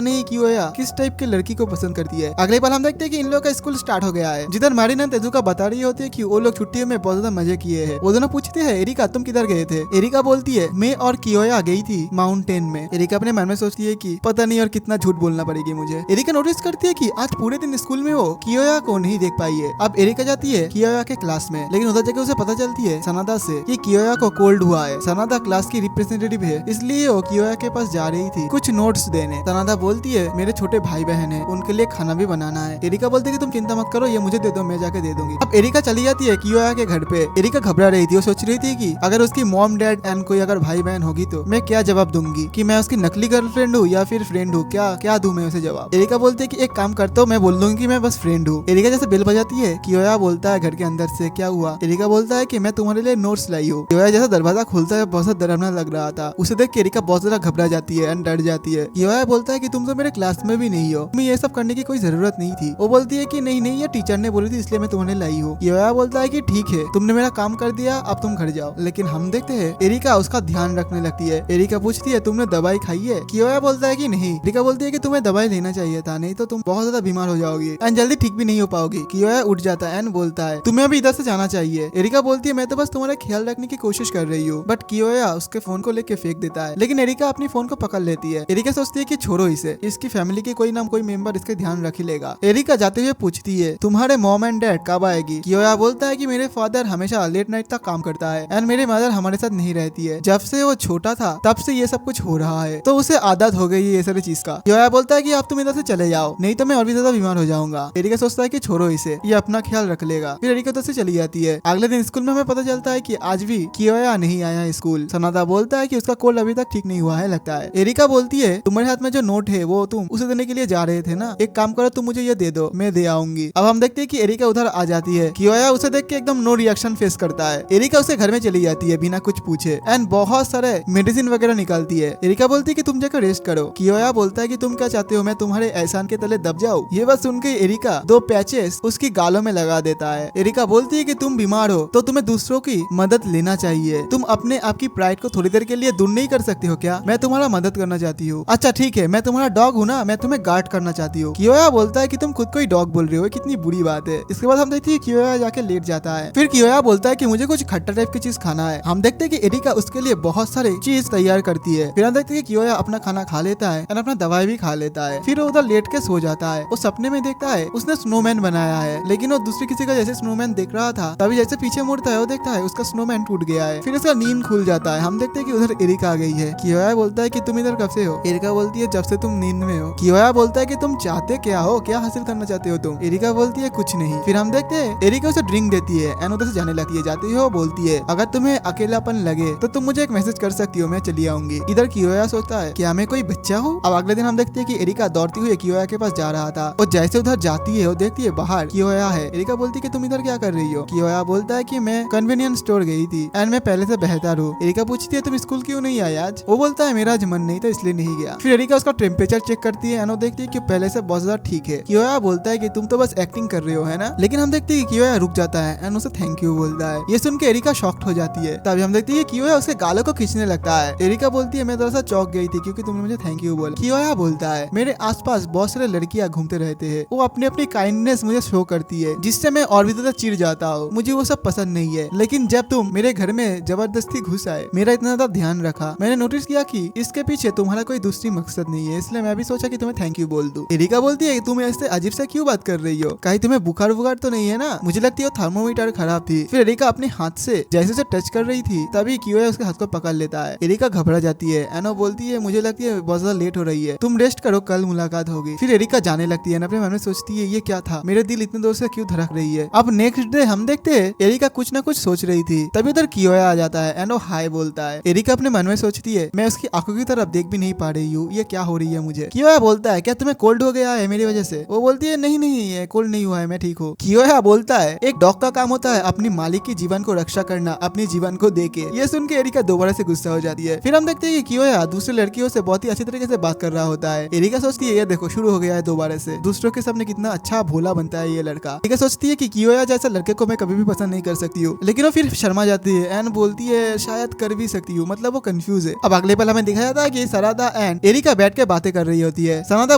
नहीं कियोया किस टाइप के लड़की को पसंद करती है। अगले पल हम देखते हैं कि इन लोगों का स्कूल स्टार्ट हो गया है, जिधर मारिना तेजुका बता रही होती है कि वो लोग छुट्टियों में बहुत ज्यादा मजे किए हैं। वो दोनों पूछते हैं एरिका तुम किधर गए थे। एरिका बोलती है मैं और कियोया गई थी माउंटेन में। एरिका अपने मन में सोचती है कि पता नहीं और कितना झूठ बोलना पड़ेगी मुझे। एरिका नोटिस करती है कि आज पूरे दिन स्कूल में वो कियोया को नहीं देख पाई है। अब एरिका जाती है कियोया के क्लास में, लेकिन उधर जाके उसे पता चलती है सनादा से कि कियोया को कोल्ड हुआ है। सनादा क्लास की रिप्रेजेंटेटिव है, इसलिए वो कियोया के पास जा रही थी कुछ नोट्स देने। सनादा बोलती है मेरे छोटे भाई बहन है, उनके लिए खाना भी बनाना है। एरिका बोलती है कि तुम चिंता मत करो, ये मुझे दे दो, मैं जाके दे दूंगी। अब एरिका चली जाती है कियोया के घर पे। एरिका घबरा रही थी, वो सोच रही थी कि अगर उसकी मॉम डैड एंड कोई अगर भाई बहन होगी तो मैं क्या जवाब दूंगी, कि मैं उसकी नकली गर्लफ्रेंड हूँ या फिर फ्रेंड हूँ, क्या दूं मैं उसे जवाब। एरिका बोलती है कि एक काम करता हूँ, मैं बोल दूंगी कि मैं बस फ्रेंड हूँ। एरिका जैसे बेल बजाती है, कियोया बोलता है घर के अंदर से क्या हुआ। एरिका बोलता है कि मैं तुम्हारे लिए नोट्स लाई हूँ। कियोया जैसा दरवाजा खुलता है बहुत डरावना लग रहा था, उसे देख के एरिका बहुत ज्यादा घबरा जाती है एंड डर जाती है। कियोया बोलता है कि तुम तो मेरे क्लास में भी नहीं हो, तुम्हें ये सब करने की कोई जरूरत नहीं थी। वो बोलती है कि नहीं ये टीचर ने बोली थी इसलिए मैं तुम्हें लाई हूँ। कियोया बोलता है कि ठीक है तुमने मेरा काम कर दिया, अब तुम घर जाओ। लेकिन हम देखते हैं एरिका उसका ध्यान रखने लगती है। एरिका पूछती है तुमने दवाई खाई है। कियोया बोलता है कि नहीं। एरिका बोलती है कि तुम्हें दवाई लेना चाहिए था, नहीं तो तुम बहुत ज्यादा बीमार हो जाओगी एंड जल्दी ठीक भी नहीं हो पाओगी। कियोया उठ जाता है एंड बोलता है तुम्हें अभी इधर से जाना चाहिए। एरिका बोलती है मैं तो बस तुम्हारा ख्याल रखने की कोशिश कर रही हूँ, बट कियोया उसके फोन को लेके फेंक देता है। लेकिन एरिका अपनी फोन को पकड़ लेती है। एरिका सोचती है कि छोड़ो इसे, इसकी फैमिली के कोई ना कोई मेंबर इसके ध्यान रख ही लेगा। एरिका जाते हुए पूछती है तुम्हारे मॉम एंड डैड कब आएगी। कियोया बोलता है कि मेरे फादर हमेशा लेट नाइट तक काम करता है एंड मेरी मदर हमारे साथ नहीं रहती है। जब से वो छोटा था तब से ये सब कुछ हो रहा है, तो उसे आदत हो गई है ये सारी चीज का। कियोया बोलता है कि अब तुम इधर से चले जाओ, नहीं तो मैं और भी ज्यादा बीमार हो जाऊंगा। एरिका सोचता है कि छोड़ो इसे, ये अपना ख्याल रख लेगा। फिर एरिका उधर से चली जाती है। अगले दिन स्कूल में हमें पता चलता है कि आज भी कियोया नहीं आया स्कूल। सनादा बोलता है कि उसका कोल्ड अभी तक ठीक नहीं हुआ है लगता है। एरिका बोलती है तुम्हारे हाथ में जो नोट है वो तुम उसे देने के लिए जा रहे थे ना, एक काम करो तुम मुझे ये दे दो, मैं दे आऊंगी। अब हम देखते हैं कि एरिका उधर आ जाती है। कियोया उसे देख के एकदम नो रिएक्शन फेस करता है। एरिका उसे घर में चली जाती है बिना कुछ पूछे एंड बहुत सारे मेडिसिन वगैरह निकालती है। एरिका बोलती है कि तुम जाकर रेस्ट करो। कियोया बोलता है कि तुम क्या चाहते हो, मैं तुम्हारे एहसान के तले दब जाऊं। ये बात सुन के एरिका 2 पैचेस उसकी गालों में लगा देता है। एरिका बोलती है कि तुम बीमार हो तो तुम्हें दूसरों की मदद लेना चाहिए, तुम अपने आपकी प्राइड को थोड़ी देर के लिए दूर नहीं कर सकती हो क्या, मैं तुम्हारा मदद करना चाहती हूँ। अच्छा ठीक है, मैं तुम्हारा डॉग हूँ ना, मैं तुम्हें गार्ड करना चाहती हूँ। कियोया बोलता है कि तुम खुद को ही डॉग बोल रहे हो, कितनी बुरी बात है। इसके बाद हम देखते हैं कियोया जाके लेट जाता है। फिर कियोया बोलता है कि मुझे कुछ खट्टा टाइप की चीज खाना है। हम देखते हैं कि एरिका उसके लिए बहुत सारे चीज तैयार करती है। फिर हम देखते हैं कि कियोया अपना खाना खा लेता है और अपना दवाई भी खा लेता है। फिर वो उधर लेट के सो जाता है। वो सपने में देखता है उसने स्नोमैन बनाया है, लेकिन वो दूसरी किसी का जैसे स्नोमैन देख रहा था, तभी जैसे पीछे मुड़ता है वो देखता है उसका स्नोमैन टूट गया है। फिर उसका नींद खुल जाता है। हम देखते हैं कि उधर एरिका आ गई है। कियोया बोलता है कि तुम इधर कब से हो। एरिका बोलती है जब से तुम नींद में हो। कियोया बोलता है कि तुम चाहते क्या हो, क्या हासिल करना चाहते हो तुम। एरिका बोलती है कुछ नहीं। फिर हम देखते हैं एरिका उसे ड्रिंक देती है एंड उधर से जाने लगती है। जाती है वो बोलती है अगर तुम्हें अकेलापन लगे तो तुम मुझे एक मैसेज कर सकती हो, मैं चली आऊंगी। इधर कियोया सोचता है क्या मैं कोई बच्चा हूँ। अब अगले दिन हम देखते हैं कि एरिका दौड़ती हुई कियोया के पास जा रहा था। वो जैसे उधर जाती है वो देखती है बाहर कियोया है। एरिका बोलती है कि तुम इधर क्या कर रही हो। कियोया बोलता है कि मैं कन्वीनियंस स्टोर गई थी एंड मैं पहले से बेहतर हूँ। एरिका पूछती है तुम स्कूल क्यों नहीं आए आज। वो बोलता है मेरा आज मन नहीं था इसलिए नहीं गया। फिर एरिका उसका टेम्परेचर चेक करती है एंड वो देखती है कि पहले से बहुत ज्यादा ठीक है। कियोया बोलता है कि तुम तो बस एक्टिंग कर रहे हो है ना। लेकिन हम देखते हैं कि कियोया रुक जाता है एंड उसे थैंक यू बोलता है। ये सुन के एरिका शॉक्ड हो जाती है। तभी हम देखते हैं कि कियोया उसके गालों को खींचने लगता है। एरिका बोलती है मैं दरअसल चौंक गई थी क्योंकि तुमने मुझे थैंक यू बोला। कियोया बोलता है मेरे आसपास बहुत सारे लड़कियां घूमते रहते हैं, वो अपनी अपनी काइंडनेस मुझे शो करती है जिससे मैं और भी ज्यादा चिढ़ जाता हूँ। मुझे वो सब पसंद नहीं है, लेकिन जब तुम मेरे घर में जबरदस्ती घुस आए, मेरा इतना ज्यादा ध्यान रखा, मैंने नोटिस किया कि इसके पीछे तुम्हारा कोई दूसरी मकसद नहीं है, इसलिए मैं भी सोचा कि तुम्हें थैंक यू बोल दूं। एरिका बोलती है तुम ऐसे अजीब से क्यों बात कर रही हो, कहीं तुम्हें बुखार वुखार तो नहीं है ना। मुझे लगती है थर्मोमीटर खराब थी। फिर एरिका अपने हाथ से जैसे से टच कर रही थी तभी कियोया उसके हाथ को पकड़ लेता है। एरिका घबरा जाती है एनो बोलती है मुझे लगती है बहुत ज्यादा लेट हो रही है, तुम रेस्ट करो, कल मुलाकात होगी। फिर एरिका जाने लगती है। अपने मन में सोचती है ये क्या था, मेरे दिल इतने दूर से क्यों धड़क रही है। अब नेक्स्ट डे हम देखते हैं एरिका कुछ ना कुछ सोच रही थी, तभी उधर कियोया आ जाता है एंड वो हाय बोलता है। एरिका अपने मन में सोचती है मैं उसकी आंखों की तरफ देख भी नहीं पा रही हूँ, ये क्या हो रही है मुझे। कियोया बोलता है क्या तुम्हें कोल्ड हो गया है मेरी वजह से। वो बोलती है नहीं नहीं ये कोल्ड नहीं हुआ है, मैं ठीक हूँ। कियोया बोलता है एक डॉग का काम होता है अपनी मालिक की जीवन को रक्षा करना, अपनी जीवन को देके। ये सुन के एरिका दोबारा से गुस्सा हो जाती है। फिर हम देखते हैं कि कियोया दूसरी लड़कियों से बहुत ही अच्छी तरीके से बात कर रहा होता है। एरिका सोचती है ये देखो शुरू हो गया है दोबारा से, दूसरों के सामने कितना अच्छा भोला बनता है ये लड़का। एरिका सोचती है कि कियोया जैसा लड़के को मैं कभी भी पसंद नहीं कर सकती हूँ, लेकिन वो फिर शर्मा जाती है एंड बोलती है शायद कर कर भी सकती हूँ, मतलब वो कंफ्यूज है। अब अगले पल हमें दिखाया जाता है कि सनादा एंड एरिका बैठ के बातें कर रही होती है। सनादा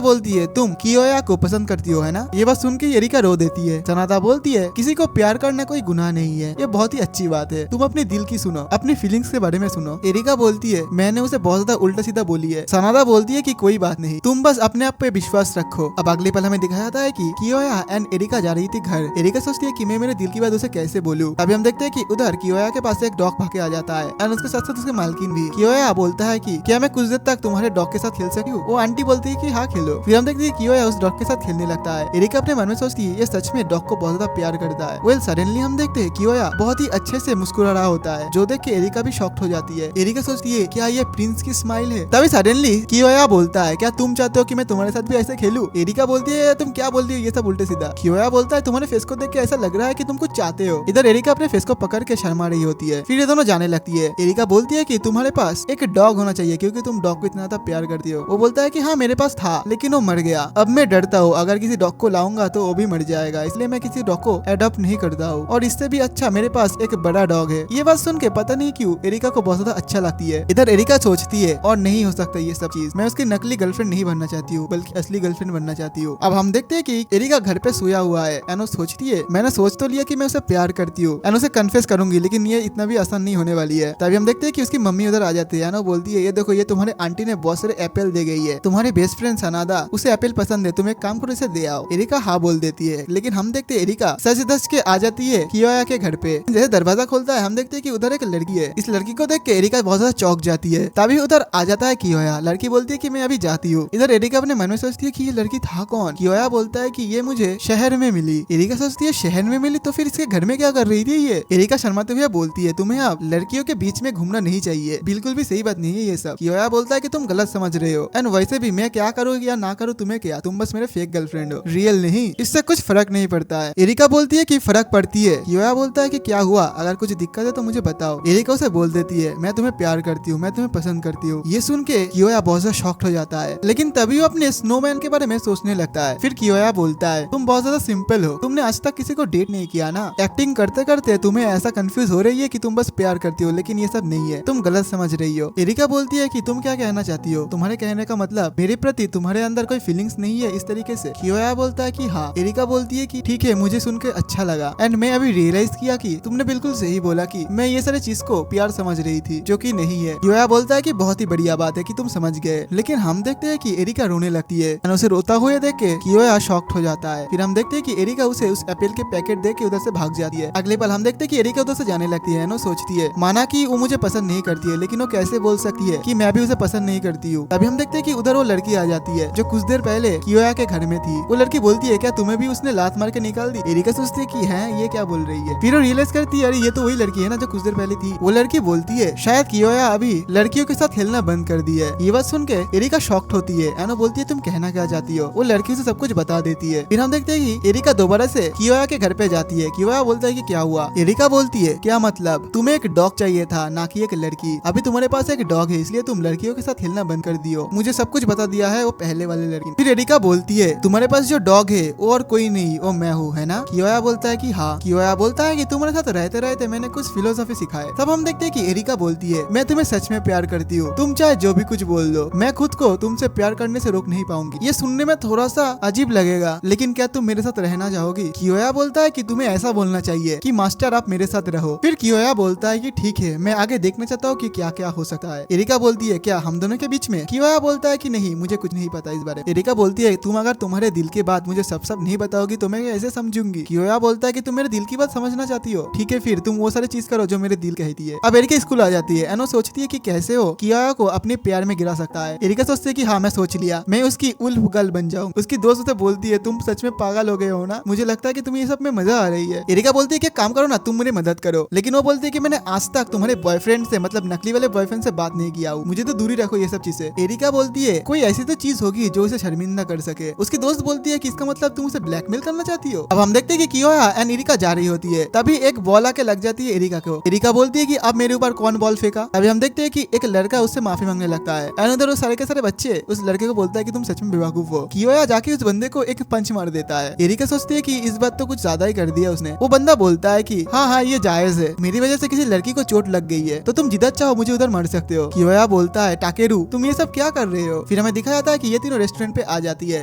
बोलती है तुम कियोया को पसंद करती हो है ना। ये बात सुन के एरिका रो देती है। सनादा बोलती है किसी को प्यार करना कोई गुनाह नहीं है, ये बहुत ही अच्छी बात है, तुम अपने दिल की सुनो, अपनी फीलिंग्स के बारे में सुनो। एरिका बोलती है मैंने उसे बहुत ज्यादा उल्टा सीधा बोली है। सनादा बोलती है कि कोई बात नहीं, तुम बस अपने आप पे विश्वास रखो। अब अगले पल हमें दिखाया जाता है कि कियोया एंड एरिका जा रही थी घर। एरिका सोचती है कि मैं मेरे दिल की बात उसे कैसे बोलूं। अभी हम देखते हैं कि उधर कियोया के पास एक डॉग भाग के आ जाता है एंड उसके साथ साथ उसके मालकिन भी। कियोया बोलता है कि क्या मैं कुछ देर तक तुम्हारे डॉग के साथ खेल सकती हूँ। वो आंटी बोलती है कि हाँ खेलो। फिर हम देखते हैं कियोया उस डॉग के साथ खेलने लगता है। एरिका अपने मन में सोचती है ये सच में डॉग को बहुत ज्यादा प्यार करता है। वेल सडनली हम देखते हैं कियोया बहुत ही अच्छे से मुस्कुरा रहा होता है, जो देख के एरिका भी शॉक्ड हो जाती है। एरिका सोचती है क्या ये प्रिंस की स्माइल है। तभी सडनली कियोया बोलता है क्या तुम चाहते हो कि मैं तुम्हारे साथ भी ऐसे खेलूं। एरिका बोलती है तुम क्या बोलती हो ये सब उल्टे सीधा। कियोया बोलता है तुम्हारे फेस को देख के ऐसा लग रहा है कि तुम कुछ चाहते हो। इधर एरिका अपने फेस को पकड़ के शर्मा रही होती है। फिर ये दोनों जाने लगती है। एरिका बोलती है कि तुम्हारे पास एक डॉग होना चाहिए क्योंकि तुम डॉग को इतना ज्यादा प्यार करती हो। वो बोलता है कि हाँ मेरे पास था लेकिन वो मर गया। अब मैं डरता हूँ अगर किसी डॉग को लाऊंगा तो वो भी मर जाएगा, इसलिए मैं किसी डॉग को एडॉप्ट नहीं करता हूँ और इससे भी अच्छा मेरे पास एक बड़ा डॉग है। ये बात सुन के पता नहीं क्यों एरिका को बहुत ज्यादा अच्छा लगती है। इधर एरिका सोचती है और नहीं हो सकता ये सब चीज, मैं उसकी नकली गर्लफ्रेंड नहीं बनना चाहती हूँ बल्कि असली गर्लफ्रेंड बनना चाहती हूँ। अब हम देखते हैं कि एरिका घर पे सोया हुआ है एंड वो सोचती है मैंने सोच तो लिया कि मैं उसे प्यार करती हूँ एंड उसे कन्फेस करूंगी, लेकिन ये इतना भी आसान नहीं होने वाली है। तभी हम देखते हैं कि उसकी मम्मी उधर आ जाती है। वो बोलती है ये देखो ये तुम्हारे आंटी ने बहुत सारे एप्पल दे गई है, तुम्हारे बेस्ट फ्रेंड सनादा उसे एप्पल पसंद है, तुम एक काम करो इसे दे आओ। एरिका हाँ बोल देती है, लेकिन हम देखते हैं एरिका सच धज के आ जाती है कियोया के घर पे। जैसे दरवाजा खोलता है हम देखते हैं कि उधर एक लड़की है। इस लड़की को देख के एरिका बहुत ज्यादा चौंक जाती है। तभी उधर आ जाता है कियोया। लड़की बोलती है कि मैं अभी जाती हूँ। इधर एरिका अपने मन में सोचती है कि ये लड़की था कौन। कियोया बोलता है कि ये मुझे शहर में मिली। एरिका सोचती है शहर में मिली तो फिर इसके घर में क्या कर रही थी ये। एरिका शर्माते हुए बोलती है तुम्हें अब लड़कियों के बीच में घूमना नहीं चाहिए, बिल्कुल भी सही बात नहीं है ये सब। कियोया बोलता है कि तुम गलत समझ रहे हो एंड वैसे भी मैं क्या करूँ या ना करूँ तुम्हें क्या, तुम बस मेरे फेक गर्लफ्रेंड हो, रियल नहीं, इससे कुछ फर्क नहीं पड़ता है। एरिका बोलती है कि फर्क पड़ती है। कियोया बोलता है कि क्या हुआ, अगर कुछ दिक्कत है तो मुझे बताओ। एरिका उसे बोल देती है मैं तुम्हें प्यार करती हूँ, मैं तुम्हें पसंद करती हूँ। ये सुन के कियोया बहुत ज्यादा शॉक्ड हो जाता है, लेकिन तभी वो अपने स्नोमैन के बारे में सोचने लगता है। फिर कियोया बोलता है तुम बहुत ज्यादा सिंपल हो, तुमने आज तक किसी को डेट नहीं किया ना, एक्टिंग करते करते तुम्हें ऐसा कंफ्यूज हो रही है कि तुम बस प्यार करती हो, लेकिन ये सब नहीं है, तुम गलत समझ रही हो। एरिका बोलती है कि तुम क्या कहना चाहती हो, तुम्हारे कहने का मतलब मेरे प्रति तुम्हारे अंदर कोई फीलिंग्स नहीं है इस तरीके से। कियोया बोलता है कि हाँ। एरिका बोलती है कि ठीक है मुझे सुनकर अच्छा लगा एंड मैं अभी रियलाइज किया कि तुमने बिल्कुल सही बोला कि मैं ये सारे चीज को प्यार समझ रही थी जो कि नहीं है। कियोया बोलता है कि बहुत ही बढ़िया बात है कि तुम समझ गए, लेकिन हम देखते हैं कि एरिका रोने लगती है एंड उसे रोता हुए देख के कियोया शॉक्ड हो जाता है। फिर हम देखते हैं कि एरिका उसे उस एप्पल के पैकेट दे के उधर से भाग जाती है। अगले पल हम देखते हैं कि एरिका उधर से जाने लगती है। वो सोचती है माना कि वो मुझे पसंद नहीं करती है, लेकिन वो कैसे बोल सकती है कि मैं भी उसे पसंद नहीं करती हूँ। अभी हम देखते हैं कि उधर वो लड़की आ जाती है जो कुछ देर पहले कियोया के घर में थी। वो लड़की बोलती है क्या तुम्हें भी उसने लात मार के निकाल दी। एरिका सोचती है कि है ये क्या बोल रही है। फिर वो रियलाइज करती है अरे ये तो वही लड़की है ना जो कुछ देर पहले थी। वो लड़की बोलती है शायद कियोया अभी लड़कियों के साथ खेलना बंद कर दी है। ये बात सुन के एरिका शॉक्ड होती है एंड वो बोलती है तुम कहना क्या चाहती हो। वो लड़की से सब कुछ बता देती है। फिर हम देखते हैं कि एरिका दोबारा से कियोया के घर पे जाती है। कियोया बोलता है कि क्या हुआ। एरिका बोलती है क्या मतलब, तुम्हें एक डॉग चाहिए था ना कि एक लड़की। अभी तुम्हारे पास एक डॉग है इसलिए तुम लड़कियों के साथ खेलना बंद कर दियो। मुझे सब कुछ बता दिया है वो पहले वाले लड़की। फिर एरिका बोलती है तुम्हारे पास जो डॉग है वो और कोई नहीं वो मैं हूँ है ना। कियोया बोलता है कि हाँ। कियोया बोलता है कि तुम्हारे साथ रहते रहते मैंने कुछ फिलोसफी सिखाए। तब हम देखते हैं कि एरिका बोलती है मैं तुम्हें सच में प्यार करती हूँ, तुम चाहे जो भी कुछ बोल दो, मैं खुद को तुमसे प्यार करने से रोक नहीं पाऊंगी। ये सुनने में थोड़ा सा अजीब लगेगा, लेकिन क्या तुम मेरे साथ रहना चाहोगी। कियोया बोलता है कि तुम्हें ऐसा बोलना चाहिए कि मास्टर आप मेरे साथ रहो। फिर कियोया बोलता है कि ठीक है मैं आगे देखना चाहता हूँ कि क्या क्या हो सकता है। एरिका बोलती है क्या हम दोनों के बीच में। कियोया बोलता है कि नहीं मुझे कुछ नहीं पता इस बारे में। एरिका बोलती है तुम अगर तुम्हारे दिल की बात मुझे सब नहीं बताओगी तो मैं ऐसे समझूंगी। कियोया बोलता है कि तुम मेरे दिल की बात समझना चाहती हो, ठीक है फिर तुम वो सारी चीज करो जो मेरे दिल कहती है। अब एरिका स्कूल आ जाती है। एनो सोचती है कि कैसे हो कियोया को अपने प्यार में गिरा सकता है। एरिका सोचती है कि हाँ मैं सोच लिया, मैं उसकी उल्फ गर्ल बन जाऊं। उसकी दोस्त उसे बोलती है तुम सच में पागल हो गए हो ना, मुझे लगता है कि तुम्हें ये सब में मजा आ रही है। एरिका बोलती है कि काम करो ना तुम मेरी मदद करो, लेकिन वो बोलती है कि मैंने आज तक तुम्हारे बॉयफ्रेंड से मतलब नकली वाले बॉयफ्रेंड से बात नहीं किया हूँ, मुझे तो दूरी रखो ये सब चीजें। एरिका बोलती है कोई ऐसी तो चीज होगी जो उसे शर्मिंदा कर सके। उसकी दोस्त बोलती है कि इसका मतलब तुम उसे ब्लैकमेल करना चाहती हो। अब हम देखते हैं कि कियोया एंड एरिका जा रही होती है। तभी एक बॉल आके लग जाती है एरिका को। एरिका बोलती है कि अब मेरे ऊपर कौन बॉल फेंका। अभी हम देखते हैं कि एक लड़का उससे माफी मांगने लगता है एंड उधर वो सारे के सारे बच्चे उस लड़के को बोलता है कि तुम सच में बेवकूफ हो। कियोया जाके उस बंदे को एक पंच मार देता है। एरिका सोचती है कि इस बात तो कुछ ज्यादा ही कर दिया उसने। वो बंदा बोलता है कि हाँ हाँ ये जायज है, मेरी वजह से किसी लड़की को चोट लग गई रही है, तो तुम जिधर चाहो मुझे उधर मार सकते हो। कियोया बोलता है टाकेरू तुम ये सब क्या कर रहे हो। फिर हमें दिखाया जाता है कि ये तीनों रेस्टोरेंट पे आ जाती है।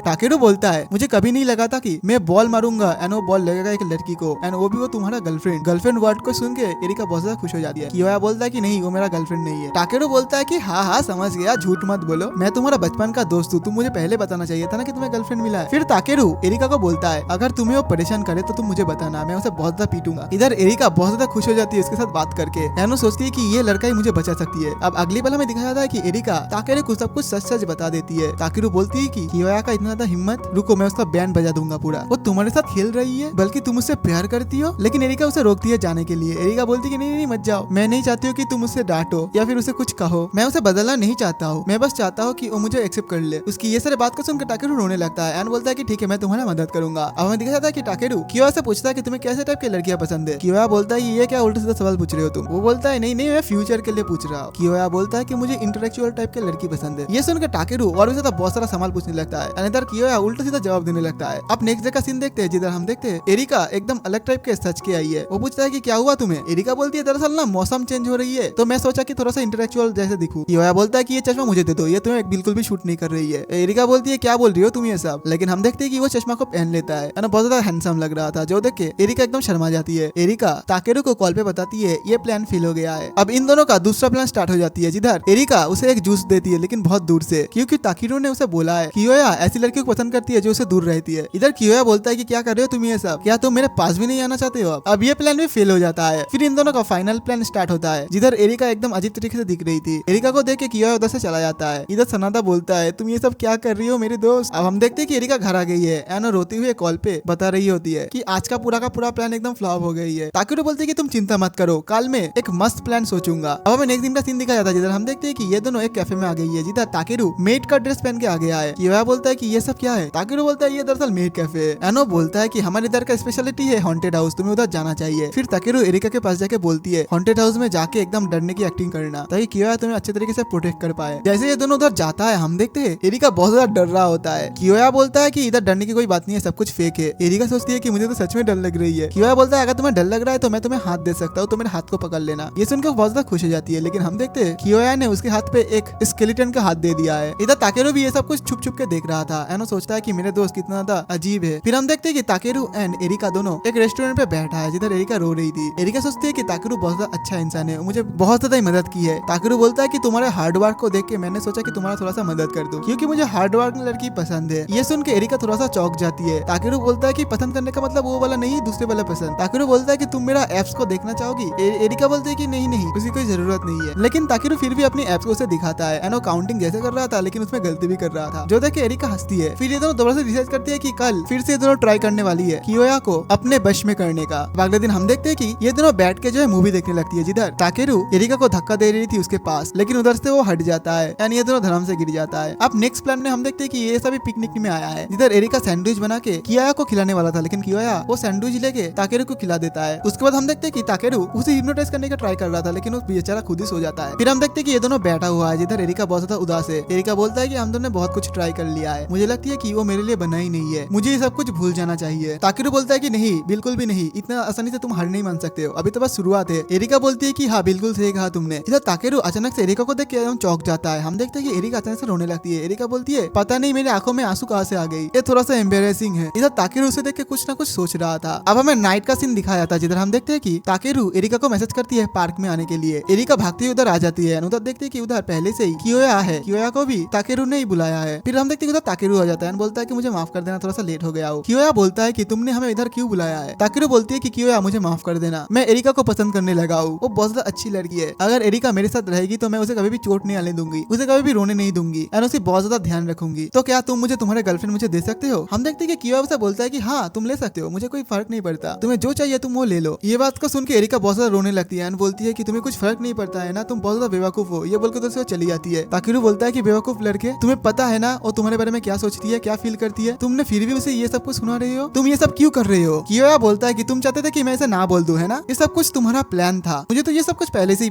टाकेरू बोलता है मुझे कभी नहीं लगा था कि मैं बॉल मारूंगा एंड वो बॉल लगेगा एक लड़की को, एंड वो भी वो तुम्हारा गर्लफ्रेंड वर्ड को सुन के एरिका बहुत ज्यादा खुश हो जाती है। कियोया बोलता है कि नहीं वो मेरा गर्लफ्रेंड नहीं है। टाकेरू बोलता है कि हाँ समझ गया, झूठ मत बोलो, मैं तुम्हारा बचपन का दोस्त हूँ, तुम मुझे पहले बताना चाहिए था ना कि तुम्हें गर्लफ्रेंड मिला है। फिर टाकेरू एरिका को बोलता है अगर तुम्हें वो परेशान करे तो तुम मुझे बताना, मैं उसे बहुत ज्यादा पीटूंगा। इधर एरिका बहुत ज्यादा खुश हो जाती है उसके साथ बात करके, एनो सोचती है कि ये लड़का ही मुझे बचा सकती है। अब अगली पल हमें दिखाया जाता है कि एरिका टाकेरू को सब कुछ सच सच बता देती है। टाकेरू बोलती है कि कियोया का इतना ज्यादा हिम्मत, रुको मैं उसका बैंड बजा दूंगा पूरा, वो तुम्हारे साथ खेल रही है, बल्कि तुम उससे प्यार करती हो। लेकिन एरिका उसे रोकती है जाने के लिए। एरिका बोलती है कि नहीं मत जाओ, मैं नहीं चाहती हूँ कि तुम उससे डांटो या फिर उसे कुछ कहो, मैं उसे बदलना नहीं चाहता हूँ, मैं बस चाहता हूँ कि वो मुझे एक्सेप्ट कर ले। उसकी ये सारी बात को सुनकर टाकेरू रोने लगता है एंड बोलता है कि ठीक है मैं तुम्हारा मदद करूंगा। अब हमें दिखा जाता है कि टाकेरू कियोया से पूछता है कि तुम्हें कैसे टाइप की लड़कियां पसंद है। कियोया बोलता है ये क्या उल्टा सीधा सवाल पूछ रहे हो तुम। वो बोलता है नहीं मैं फ्यूचर के लिए पूछ रहा हूँ। कियोया बोलता है कि मुझे इंटेलेक्चुअल टाइप की लड़की पसंद है। ये सुनकर टाकेरू और भी ज्यादा बहुत सारा सवाल पूछने लगता है, इधर कियोया उल्टा सीधा जवाब देने लगता है। अब नेक्स्ट डे का सीन देखते हैं जिधर हम देखते हैं एरिका एकदम अलग टाइप के सच के आई है। वो पूछता है कि क्या हुआ तुम्हें। एरिका बोलती है दरअसल ना मौसम चेंज हो रही है तो मैं सोचा कि थोड़ा सा इंटेलेक्चुअल जैसे दिखूं। कियोया बोलता है कि ये चश्मा मुझे दे दो, ये तुम्हें बिल्कुल भी शूट नहीं कर रही है। एरिका बोलती है क्या बोल रही हो तुम ये सब। लेकिन हम देखते हैं कि वो चश्मा को पहन लेता है, बहुत ज्यादा हैंडसम लग रहा था, जो देख के एरिका एकदम शर्मा जाती है। एरिका टाकेरू को कॉल पे बताती है ये प्लान फेल हो गया है। अब इन दोनों का दूसरा प्लान स्टार्ट हो जाती है जिधर एरिका उसे एक जूस देती है लेकिन बहुत दूर से, क्योंकि टाकेरू ने उसे बोला है कियोया ऐसी लड़कियों को पसंद करती है जो उसे दूर रहती है। इधर कियोया बोलता है कि क्या कर रहे हो तुम ये सब, क्या तुम मेरे पास भी नहीं आना चाहते हो। अब ये प्लान भी फेल हो जाता है। फिर इन दोनों का फाइनल प्लान स्टार्ट होता है जिधर एरिका एकदम अजीब तरीके से दिख रही थी। एरिका को देख के कियोया उधर से चला जाता है। इधर सनादा बोलता है तुम ये सब क्या कर रही हो मेरे दोस्त। अब हम देखते हैं कि एरिका घर आ गई है एंड रोती हुई कॉल पे बता रही होती है कि आज का पूरा प्लान एकदम फ्लॉप हो गई है। टाकेरू बोलती है कि तुम चिंता मत करो, कल मैं एक मस्त प्लान सोचूंगा। अब हमें नेक्स्ट दिन का सीन दिखाया जाता है जिधर हम देखते हैं कि ये दोनों एक कैफे में आ गई है जिधर टाकेरू मेड का ड्रेस पहन के आ गया है। कियोया बोलता है कि ये सब क्या है। टाकेरू बोलता है ये दरअसल मेड कैफे है। एनो बोलता है कि हमारे इधर का स्पेशलिटी है हॉन्टेड हाउस, तुम्हें उधर जाना चाहिए। फिर टाकेरू एरिका के पास जाके बोलती है हॉन्टेड हाउस में जाके एकदम डरने की एक्टिंग करना ताकि कियोया तुम्हें अच्छे तरीके से प्रोटेक्ट कर पाए। जैसे ये दोनों उधर जाता है हम देखते हैं एरिका बहुत ज्यादा डर रहा होता है। कियोया बोलता है कि इधर डरने की कोई बात नहीं है, सब कुछ फेक है। एरिका सोचती है कि मुझे तो सच में डर लग रही है। कियोया बोलता है अगर तुम्हें डर लग रहा है तो मैं तुम्हें हाथ दे सकता हूँ, तो मेरे हाथ को पकड़ लेना। ये सुनकर बहुत ज्यादा खुश हो जाती है। लेकिन हम देखते हैं कियोया ने उसके हाथ पे एक स्केलेटन का हाथ दे दिया है। इधर टाकेरू भी ये सब कुछ छुप छुप के देख रहा था। एनो सोचता है कि मेरे दोस्त कितना ज्यादा अजीब है। फिर हम देखते हैं कि टाकेरू एंड एरिका दोनों एक रेस्टोरेंट पे बैठा है जिधर एरिका रो रही थी। एरिका सोचती है कि टाकेरू बहुत ज्यादा अच्छा इंसान है, मुझे बहुत ज्यादा ही मदद की है। टाकेरू बोलता है कि तुम्हारे हार्ड वर्क को देख के मैंने सोचा कि तुम्हारा थोड़ा सा मदद कर दूं, क्योंकि मुझे हार्ड वर्क लड़की पसंद है। ये सुन के एरिका थोड़ा सा चौंक जाती है। टाकेरू बोलता है कि पसंद करने का मतलब वो वाला नहीं, दूसरे वाला पसंद। टाकेरू बोलता है कि तुम मेरा एप्स को देखना चाहोगी। एरिका बोलती है कि नहीं उसकी कोई जरूरत नहीं है। लेकिन टाकेरू फिर भी अपनी एप्स को उसे दिखाता है। एनो काउंटिंग जैसे कर रहा था लेकिन उसमें गलती भी कर रहा था, जो देख के एरिका हंसती है। फिर ये दोनों दोबारा से रिसर्च करती है कि कल फिर से ये दोनों ट्राई करने वाली है कियोया को अपने वश में करने का। अगले दिन हम देखते हैं कि ये दोनों बैठ के जो है मूवी देखने लगती है जिधर टाकेरू एरिका को धक्का दे रही थी उसके पास, लेकिन उधर से वो हट जाता है यानी ये दोनों धर्म से गिर जाता है। अब नेक्स्ट प्लान में हम देखते हैं कि ये सभी पिकनिक में आया है जिधर एरिका सैंडविच बना के कियोया को खिलाने वाला था, लेकिन कियोया वो सैंडविच लेके टाकेरू को खिला देता है। उसके बाद हम देखते हैं कि टाकेरू उसे हिप्नोटाइज करने का ट्राई कर रहा था लेकिन वो बेचारा खुद ही सो जाता है। फिर हम देखते हैं कि ये दोनों बैठा हुआ है जिधर एरिका बहुत ज्यादा उदास है। एरिका बोलता है कि हम दोनों ने बहुत कुछ ट्राई कर लिया है, मुझे लगती है कि वो मेरे लिए बना ही नहीं है, मुझे ये सब कुछ भूल जाना चाहिए। टाकेरू बोलता है कि नहीं बिल्कुल भी नहीं, इतना आसानी से तुम हार नहीं मान सकते हो, अभी तो बस शुरुआत है। एरिका बोलती है कि हाँ बिल्कुल सही कहा तुमने। इधर टाकेरू अचानक से एरिका को देख के एकदम चौंक जाता है। हम देखते हैं कि एरिका अचानक से रोने लगती है। एरिका बोलती है पता नहीं मेरी आंखों में आंसू कहाँ से आ गई, ये थोड़ा सा एम्बेरेसिंग है। इधर टाकेरू उसे देख के कुछ ना कुछ सोच रहा था। अब हमें नाइट का सीन दिखाया था जिधर हम देखते हैं कि टाकेरू एरिका को मैसेज करती है पार्क में आने के लिए। एरिका भागती हुई उधर आ जाती है। उधर देखते हैं कि उधर पहले से ही कियोया है, कियोया को भी टाकेरू ने ही बुलाया है। फिर हम देखते हैं कि उधर टाकेरू आ जाता है, बोलता है कि मुझे माफ कर देना, थोड़ा सा लेट हो गया हूँ। कियोया बोलता है कि तुमने हमें इधर क्यों बुलाया है। टाकेरू बोलती है कि कियोया मुझे माफ कर देना, मैं एरिका को पसंद करने लगा हूँ, वो बहुत ज्यादा अच्छी लड़की है, अगर एरिका मेरे साथ रहेगी तो मैं उसे कभी भी चोट नहीं आने दूंगी, उसे कभी भी रोने नहीं दूंगी और उसे बहुत ज्यादा ध्यान रखूंगी, तो क्या तुम मुझे तुम्हारे गर्लफ्रेंड मुझे दे सकते हो। हम देखते हैं कि कियोया उसे बोलता है कि हाँ तुम ले सकते हो, मुझे कोई फर्क नहीं पड़ता, तुम्हें जो चाहिए तुम वो ले लो। ये बात को सुन के एरिका बहुत ज्यादा रोने लगती है और बोलती है कि तुम्हें कुछ फर्क नहीं पड़ता है ना, तुम बहुत ज्यादा बेवकूफ हो। ये बोलकर तो चली जाती है। टाकेरू बोलता है कि बेवकूफ लड़के, तुम्हें पता है ना वो तुम्हारे बारे में क्या सोचती है, क्या फील करती है, तुमने फिर भी उसे ये सब कुछ सुना रहे हो, तुम ये सब क्यों कर रहे हो। कियोया बोलता है कि तुम चाहते थे कि मैं इसे ना बोल दूं, है ना, ये सब कुछ तुम्हारा प्लान था, मुझे तो ये सब कुछ पहले से ही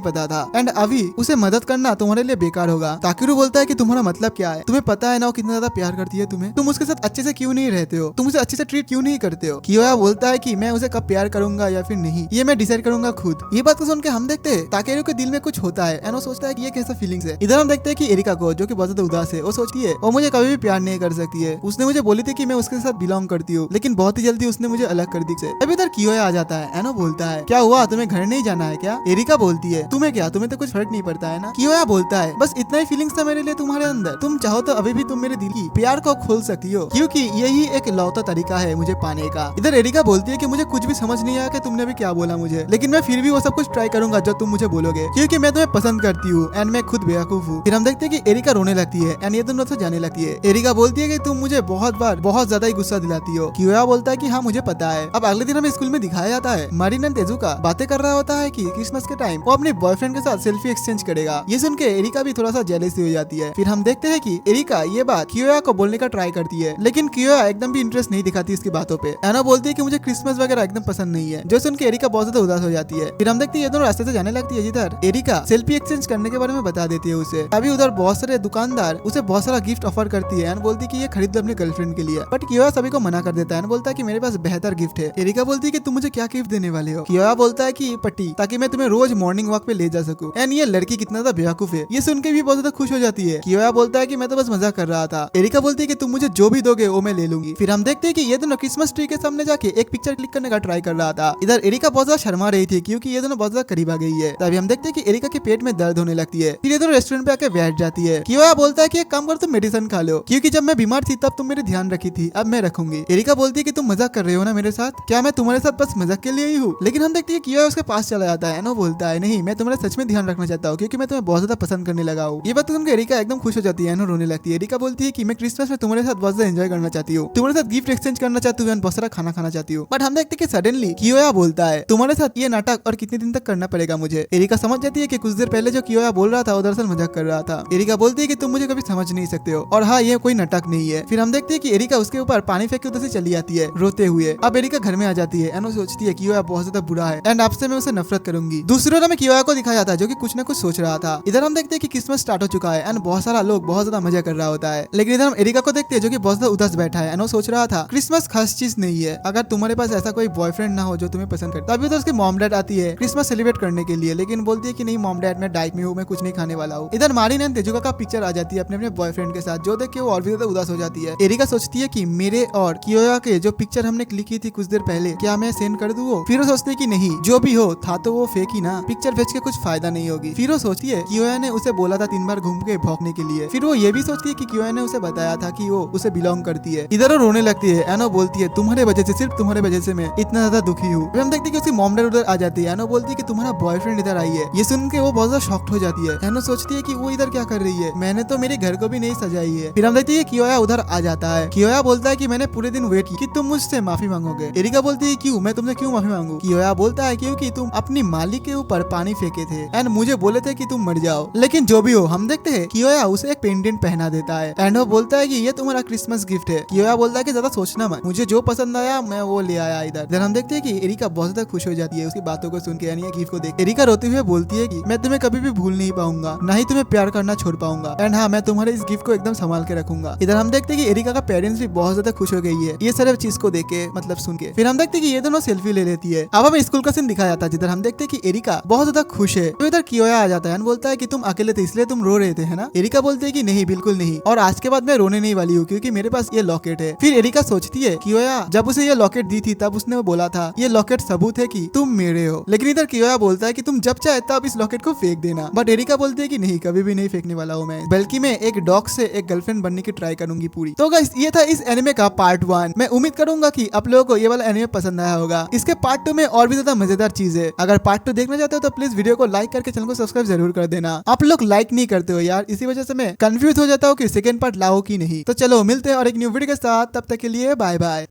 पता था एंड अभी उसे मदद करना तुम्हारे लिए बेकार होगा। टाकेरू बोलता है कि तुम्हारा मतलब क्या है, तुम्हें पता है ना वो कितना ज्यादा प्यार करती है तुम्हें, तुम उसके साथ अच्छे से क्यों नहीं रहते हो, तुम उसे अच्छे से ट्रीट क्यों नहीं करते हो। कियोया बोलता है कि मैं उसे कब प्यार करूंगा या फिर नहीं, ये मैं डिसाइड करूंगा खुद। ये बात को सुन के हम देखते हैं ताकेरू के दिल में कुछ होता है एंड वो सोचता है कि ये कैसा फीलिंग्स है। इधर हम देखते हैं कि एरिका को, जो कि बहुत ज्यादा उदास है, वो सोचती है वो मुझे कभी भी प्यार नहीं कर सकती है। उसने मुझे बोली थी कि मैं उसके साथ बिलोंग करती हूँ, लेकिन बहुत ही जल्दी उसने मुझे अलग कर दी से। अभी इधर कियोया आ जाता है एंड वो बोलता है क्या हुआ, तुम्हें घर नहीं जाना है क्या? एरिका बोलती है तुम्हें क्या, तुम्हें तो कुछ फर्क नहीं पड़ता है ना। कियोया बोलता है बस इतना ही फीलिंग्स था मेरे लिए तुम्हारे अंदर, तुम चाहो तो अभी भी तुम मेरे दिल की प्यार को खोल सकती हो, क्योंकि यही एक लौता तरीका है मुझे पाने का। इधर एरिका बोलती है कि मुझे कुछ भी समझ नहीं आया कि तुमने भी क्या बोला मुझे, लेकिन मैं फिर भी वो सब कुछ ट्राई करूंगा जो तुम मुझे बोलोगे, क्योंकि मैं तुम्हें पसंद करती हूँ एंड मैं खुद बेवकूफ हूँ। फिर हम देखते हैं कि एरिका रोने लगती है एंड ये दोनों से जाने लगती है। एरिका बोलती है कि तुम मुझे बहुत बार बहुत ज्यादा ही गुस्सा दिलाती हो। कियोया बोलता है कि हाँ मुझे पता है। अब अगले दिन हमें स्कूल में दिखाया जाता है मारिन एंड तेजुका बातें कर रहा होता है कि क्रिसमस के टाइम वो अपने बॉयफ्रेंड के साथ सेल्फी एक्सचेंज करेगा। ये सुन के एरिका भी थोड़ा सा जेलस हो जाती है। फिर हम देखते हैं कि एरिका ये बात कियोया को बोलने का ट्राई करती है, लेकिन कियोया एकदम भी इंटरेस्ट नहीं दिखाती इसकी बातों पे। एना बोलती है कि मुझे क्रिसमस वगैरह एकदम पसंद नहीं है, जो सुन के एरिका बहुत ज्यादा उदास हो जाती है। फिर हम देखते हैं ये दोनों रास्ते से जाने लगती है, जिधर एरिका सेल्फी एक्सचेंज करने के बारे में बता देती है उसे। अभी उधर बहुत सारे दुकानदार उसे बहुत सारा गिफ्ट ऑफर करती है एंड बोलती है कि ये खरीद लो अपने गर्लफ्रेंड के लिए, बट कियोया सभी को मना कर देता है एंड बोलता है कि मेरे पास बेहतर गिफ्ट है। एरिका बोलती है कि तुम मुझे क्या गिफ्ट देने वाले हो? कियोया बोलता है कि पट्टी, ताकि मैं तुम्हें रोज मॉर्निंग वॉक पे ले जा सकूं। एंड ये लड़की कितना ज्यादा बेवकूफ है, ये सुन के भी बहुत ज्यादा खुश हो जाती है। कियोया बोलता है कि मैं तो बस मजाक कर रहा था। एरिका बोलती है कि तुम मुझे जो भी दोगे वो मैं ले लूंगी। फिर हम देखते हैं कि ये दोनों क्रिसमस ट्री के सामने जाके एक पिक्चर क्लिक करने का ट्राई कर रहा था। इधर एरिका बहुत ज्यादा शर्मा रही थी क्योंकि ये दोनों बहुत ज्यादा करीब आ गई है। तभी हम देखते हैं कि एरिका के पेट में दर्द होने लगती है। फिर ये दोनों रेस्टोरेंट पे आके बैठ जाती है। कियोया बोलता है कि एक काम कर, तुम मेडिसिन खा लो, क्योंकि जब मैं बीमार थी तब तुम मेरे ध्यान रखी थी, अब मैं रखूंगी। एरिका बोलती है कि तुम मजाक कर रहे हो ना मेरे साथ, क्या मैं तुम्हारे साथ बस मजाक के लिए ही हूँ? लेकिन हम देखते हैं कियोया उसके पास चला जाता है। वो बोलता है नहीं, मैं तुम्हारा सच में ध्यान रखना चाहता हूँ, क्योंकि मैं तुम्हें बहुत ज्यादा पसंद करने लगा हूँ। ये बात सुनकर एरिका एकदम खुश हो जाती है, रोने लगती है। एरिका बोलती है कि मैं क्रिसमस में तुम्हारे साथ बहुत ज्यादा एंजॉय करना चाहती हूँ, तुम्हारे साथ गिफ्ट एक्सचेंज करना चाहती हूँ, बहुत सारा खाना खाना चाहती हूँ। बट हम देखते हैं कि सडनली कियोया बोलता है तुम्हारे साथ ये नाटक और कितने दिन तक करना पड़ेगा मुझे। एरिका समझ जाती है कि कुछ देर पहले जो कियोया बोल रहा था वो दरअसल मजाक कर रहा था। एरिका बोलती है कि तुम मुझे कभी समझ नहीं सकते हो, और हाँ ये कोई नाटक नहीं है। फिर हम देखते हैं कि एरिका उसके ऊपर पानी फेंक के उधर से चली जाती है रोते हुए। अब एरिका घर में आ जाती है एंड वो सोचती है कियोया बहुत ज्यादा बुरा है एंड आपसे मैं उसे नफरत करूंगी। दूसरी ओर हमें कियोया को दिखाया जाता है जो कि कुछ न कुछ सोच रहा था। इधर हम देखते हैं कि क्रिसमस स्टार्ट हो चुका है एंड बहुत सारा लोग बहुत ज्यादा मजा कर रहा होता है, लेकिन इधर हम एरिका को देखते हैं जो कि बहुत ज्यादा उदास बैठा है एंड वो सोच रहा था क्रिसमस खास चीज नहीं है, अगर तुम्हारे पास ऐसा कोई बॉयफ्रेंड ना हो जो तुम्हें पसंद करता। तभी तो उसकी मॉम डैड आती है क्रिसमस सेलिब्रेट करने के लिए, लेकिन बोलती है कि नहीं मॉम डैड मैं डाइट में हूँ, मैं कुछ नहीं खाने वाला हूँ। इधर मारिन एंड तेजुका का पिक्चर आ जाती है अपने अपने बॉयफ्रेंड के साथ, जो देख के वो और भी ज्यादा उदास हो जाती है। एरिका सोचती है कि मेरे और कियोया के जो पिक्चर हमने क्लिक की थी कुछ देर पहले, क्या मैं सेंड कर दूं वो? फिर वो सोचती है कि नहीं, जो भी हो था तो वो फेक ही ना, पिक्चर भेज के कुछ फायदा नहीं होगी। फिर वो सोचती है कियोया ने उसे बोला था 3 बार घूम के भौंकने के लिए। फिर वो ये भी सोचती है कि कियोया ने उसे बताया था कि वो उसे बिलोंग करती है। इधर वो रोने लगती है एनो बोलती है तुम्हारे वजह से, सिर्फ तुम्हारे वजह से मैं इतना ज्यादा दुखी हूँ। हम देखते हैं कि उसकी मॉम डैड उधर आ जाती है। एनो बोलती है कि तुम्हारा बॉयफ्रेंड इधर आई है। ये सुन के वो बहुत ज्यादा शॉक्ड हो जाती है। एनो सोचती है कि वो इधर क्या कर रही है, मैंने तो मेरे घर को भी नहीं सजाई है। फिर हम देखते हैं कियोया उधर आ जाता है। कियोया बोलता है कि मैंने पूरे दिन वेट की कि तुम मुझसे माफी मांगोगे। एरिका बोलती है क्यों, मैं तुमसे क्यों माफी मांगू? कियोया बोलता है क्योंकि तुम अपनी मालिक के ऊपर पानी फेंके थे एंड मुझे बोले थे कि तुम मर जाओ। लेकिन जो भी हो, हम देखते हैं कियोया उसे एक पेंडेंट पहना देता है एंड वो बोलता है कि ये तुम्हारा क्रिसमस गिफ्ट है। कियोया बोलता है कि ज्यादा सोचना मत, मुझे जो पसंद आया मैं वो ले आया इधर। हम देखते हैं कि एरिका बहुत ज्यादा खुश हो जाती है उसकी बातों को सुन के, यानी गिफ्ट को देख। एरिका रोते हुए बोलती है कि मैं तुम्हें कभी भी भूल नहीं पाऊंगा, ना ही तुम्हें प्यार करना छोड़ पाऊंगा, एंड हाँ मैं तुम्हारे इस गिफ्ट को एकदम संभाल के रखूंगा। इधर हम देखते हैं कि एरिका का पेरेंट्स भी बहुत ज्यादा खुश हो गई है ये सारे चीज को देख के, मतलब सुन के। फिर हम देखते हैं कि ये दोनों सेल्फी ले लेती है। अब हमें स्कूल का सीन दिखाया जाता है जिधर हम देखते हैं कि एरिका बहुत ज्यादा खुश है। तो इधर कियोया आ जाता है और बोलता है कि तुम अकेले थे इसलिए तुम रो रहे थे, है ना? एरिका बोलते है कि नहीं, बिल्कुल नहीं, और आज के बाद मैं रोने नहीं वाली हूँ क्योंकि मेरे पास ये लॉकेट है। फिर एरिका सोचती है कियोया जब उसे ये लॉकेट दी थी तब उसने बोला था ये लॉकेट सबूत है कि तुम मेरे हो, लेकिन इधर कियोया बोलता है कि तुम जब चाहे तब इस लॉकेट को फेंक देना। बट एरिका बोलती है कि नहीं, कभी भी नहीं फेंकने वाला हूँ मैं, बल्कि मैं एक डॉग से एक गर्लफ्रेंड बनने की ट्राई करूंगी पूरी। तो गाइस ये था इस एनिमे का पार्ट 1। मैं उम्मीद करूंगा कि आप लोगों को ये वाला एनिमे पसंद आया होगा। इसके पार्ट 2 में और भी ज्यादा मजेदार चीज है। अगर पार्ट 2 देखना चाहते हो तो प्लीज वीडियो को लाइक करके चैनल को सब्सक्राइब जरूर कर देना। आप लोग लाइक नहीं करते हो यार, इसी वजह से मैं कंफ्यूज हो जाता हूँ कि सेकंड पार्ट लाओ कि नहीं। तो चलो मिलते हैं और एक न्यू वीडियो के साथ, तब तक के लिए बाय बाय।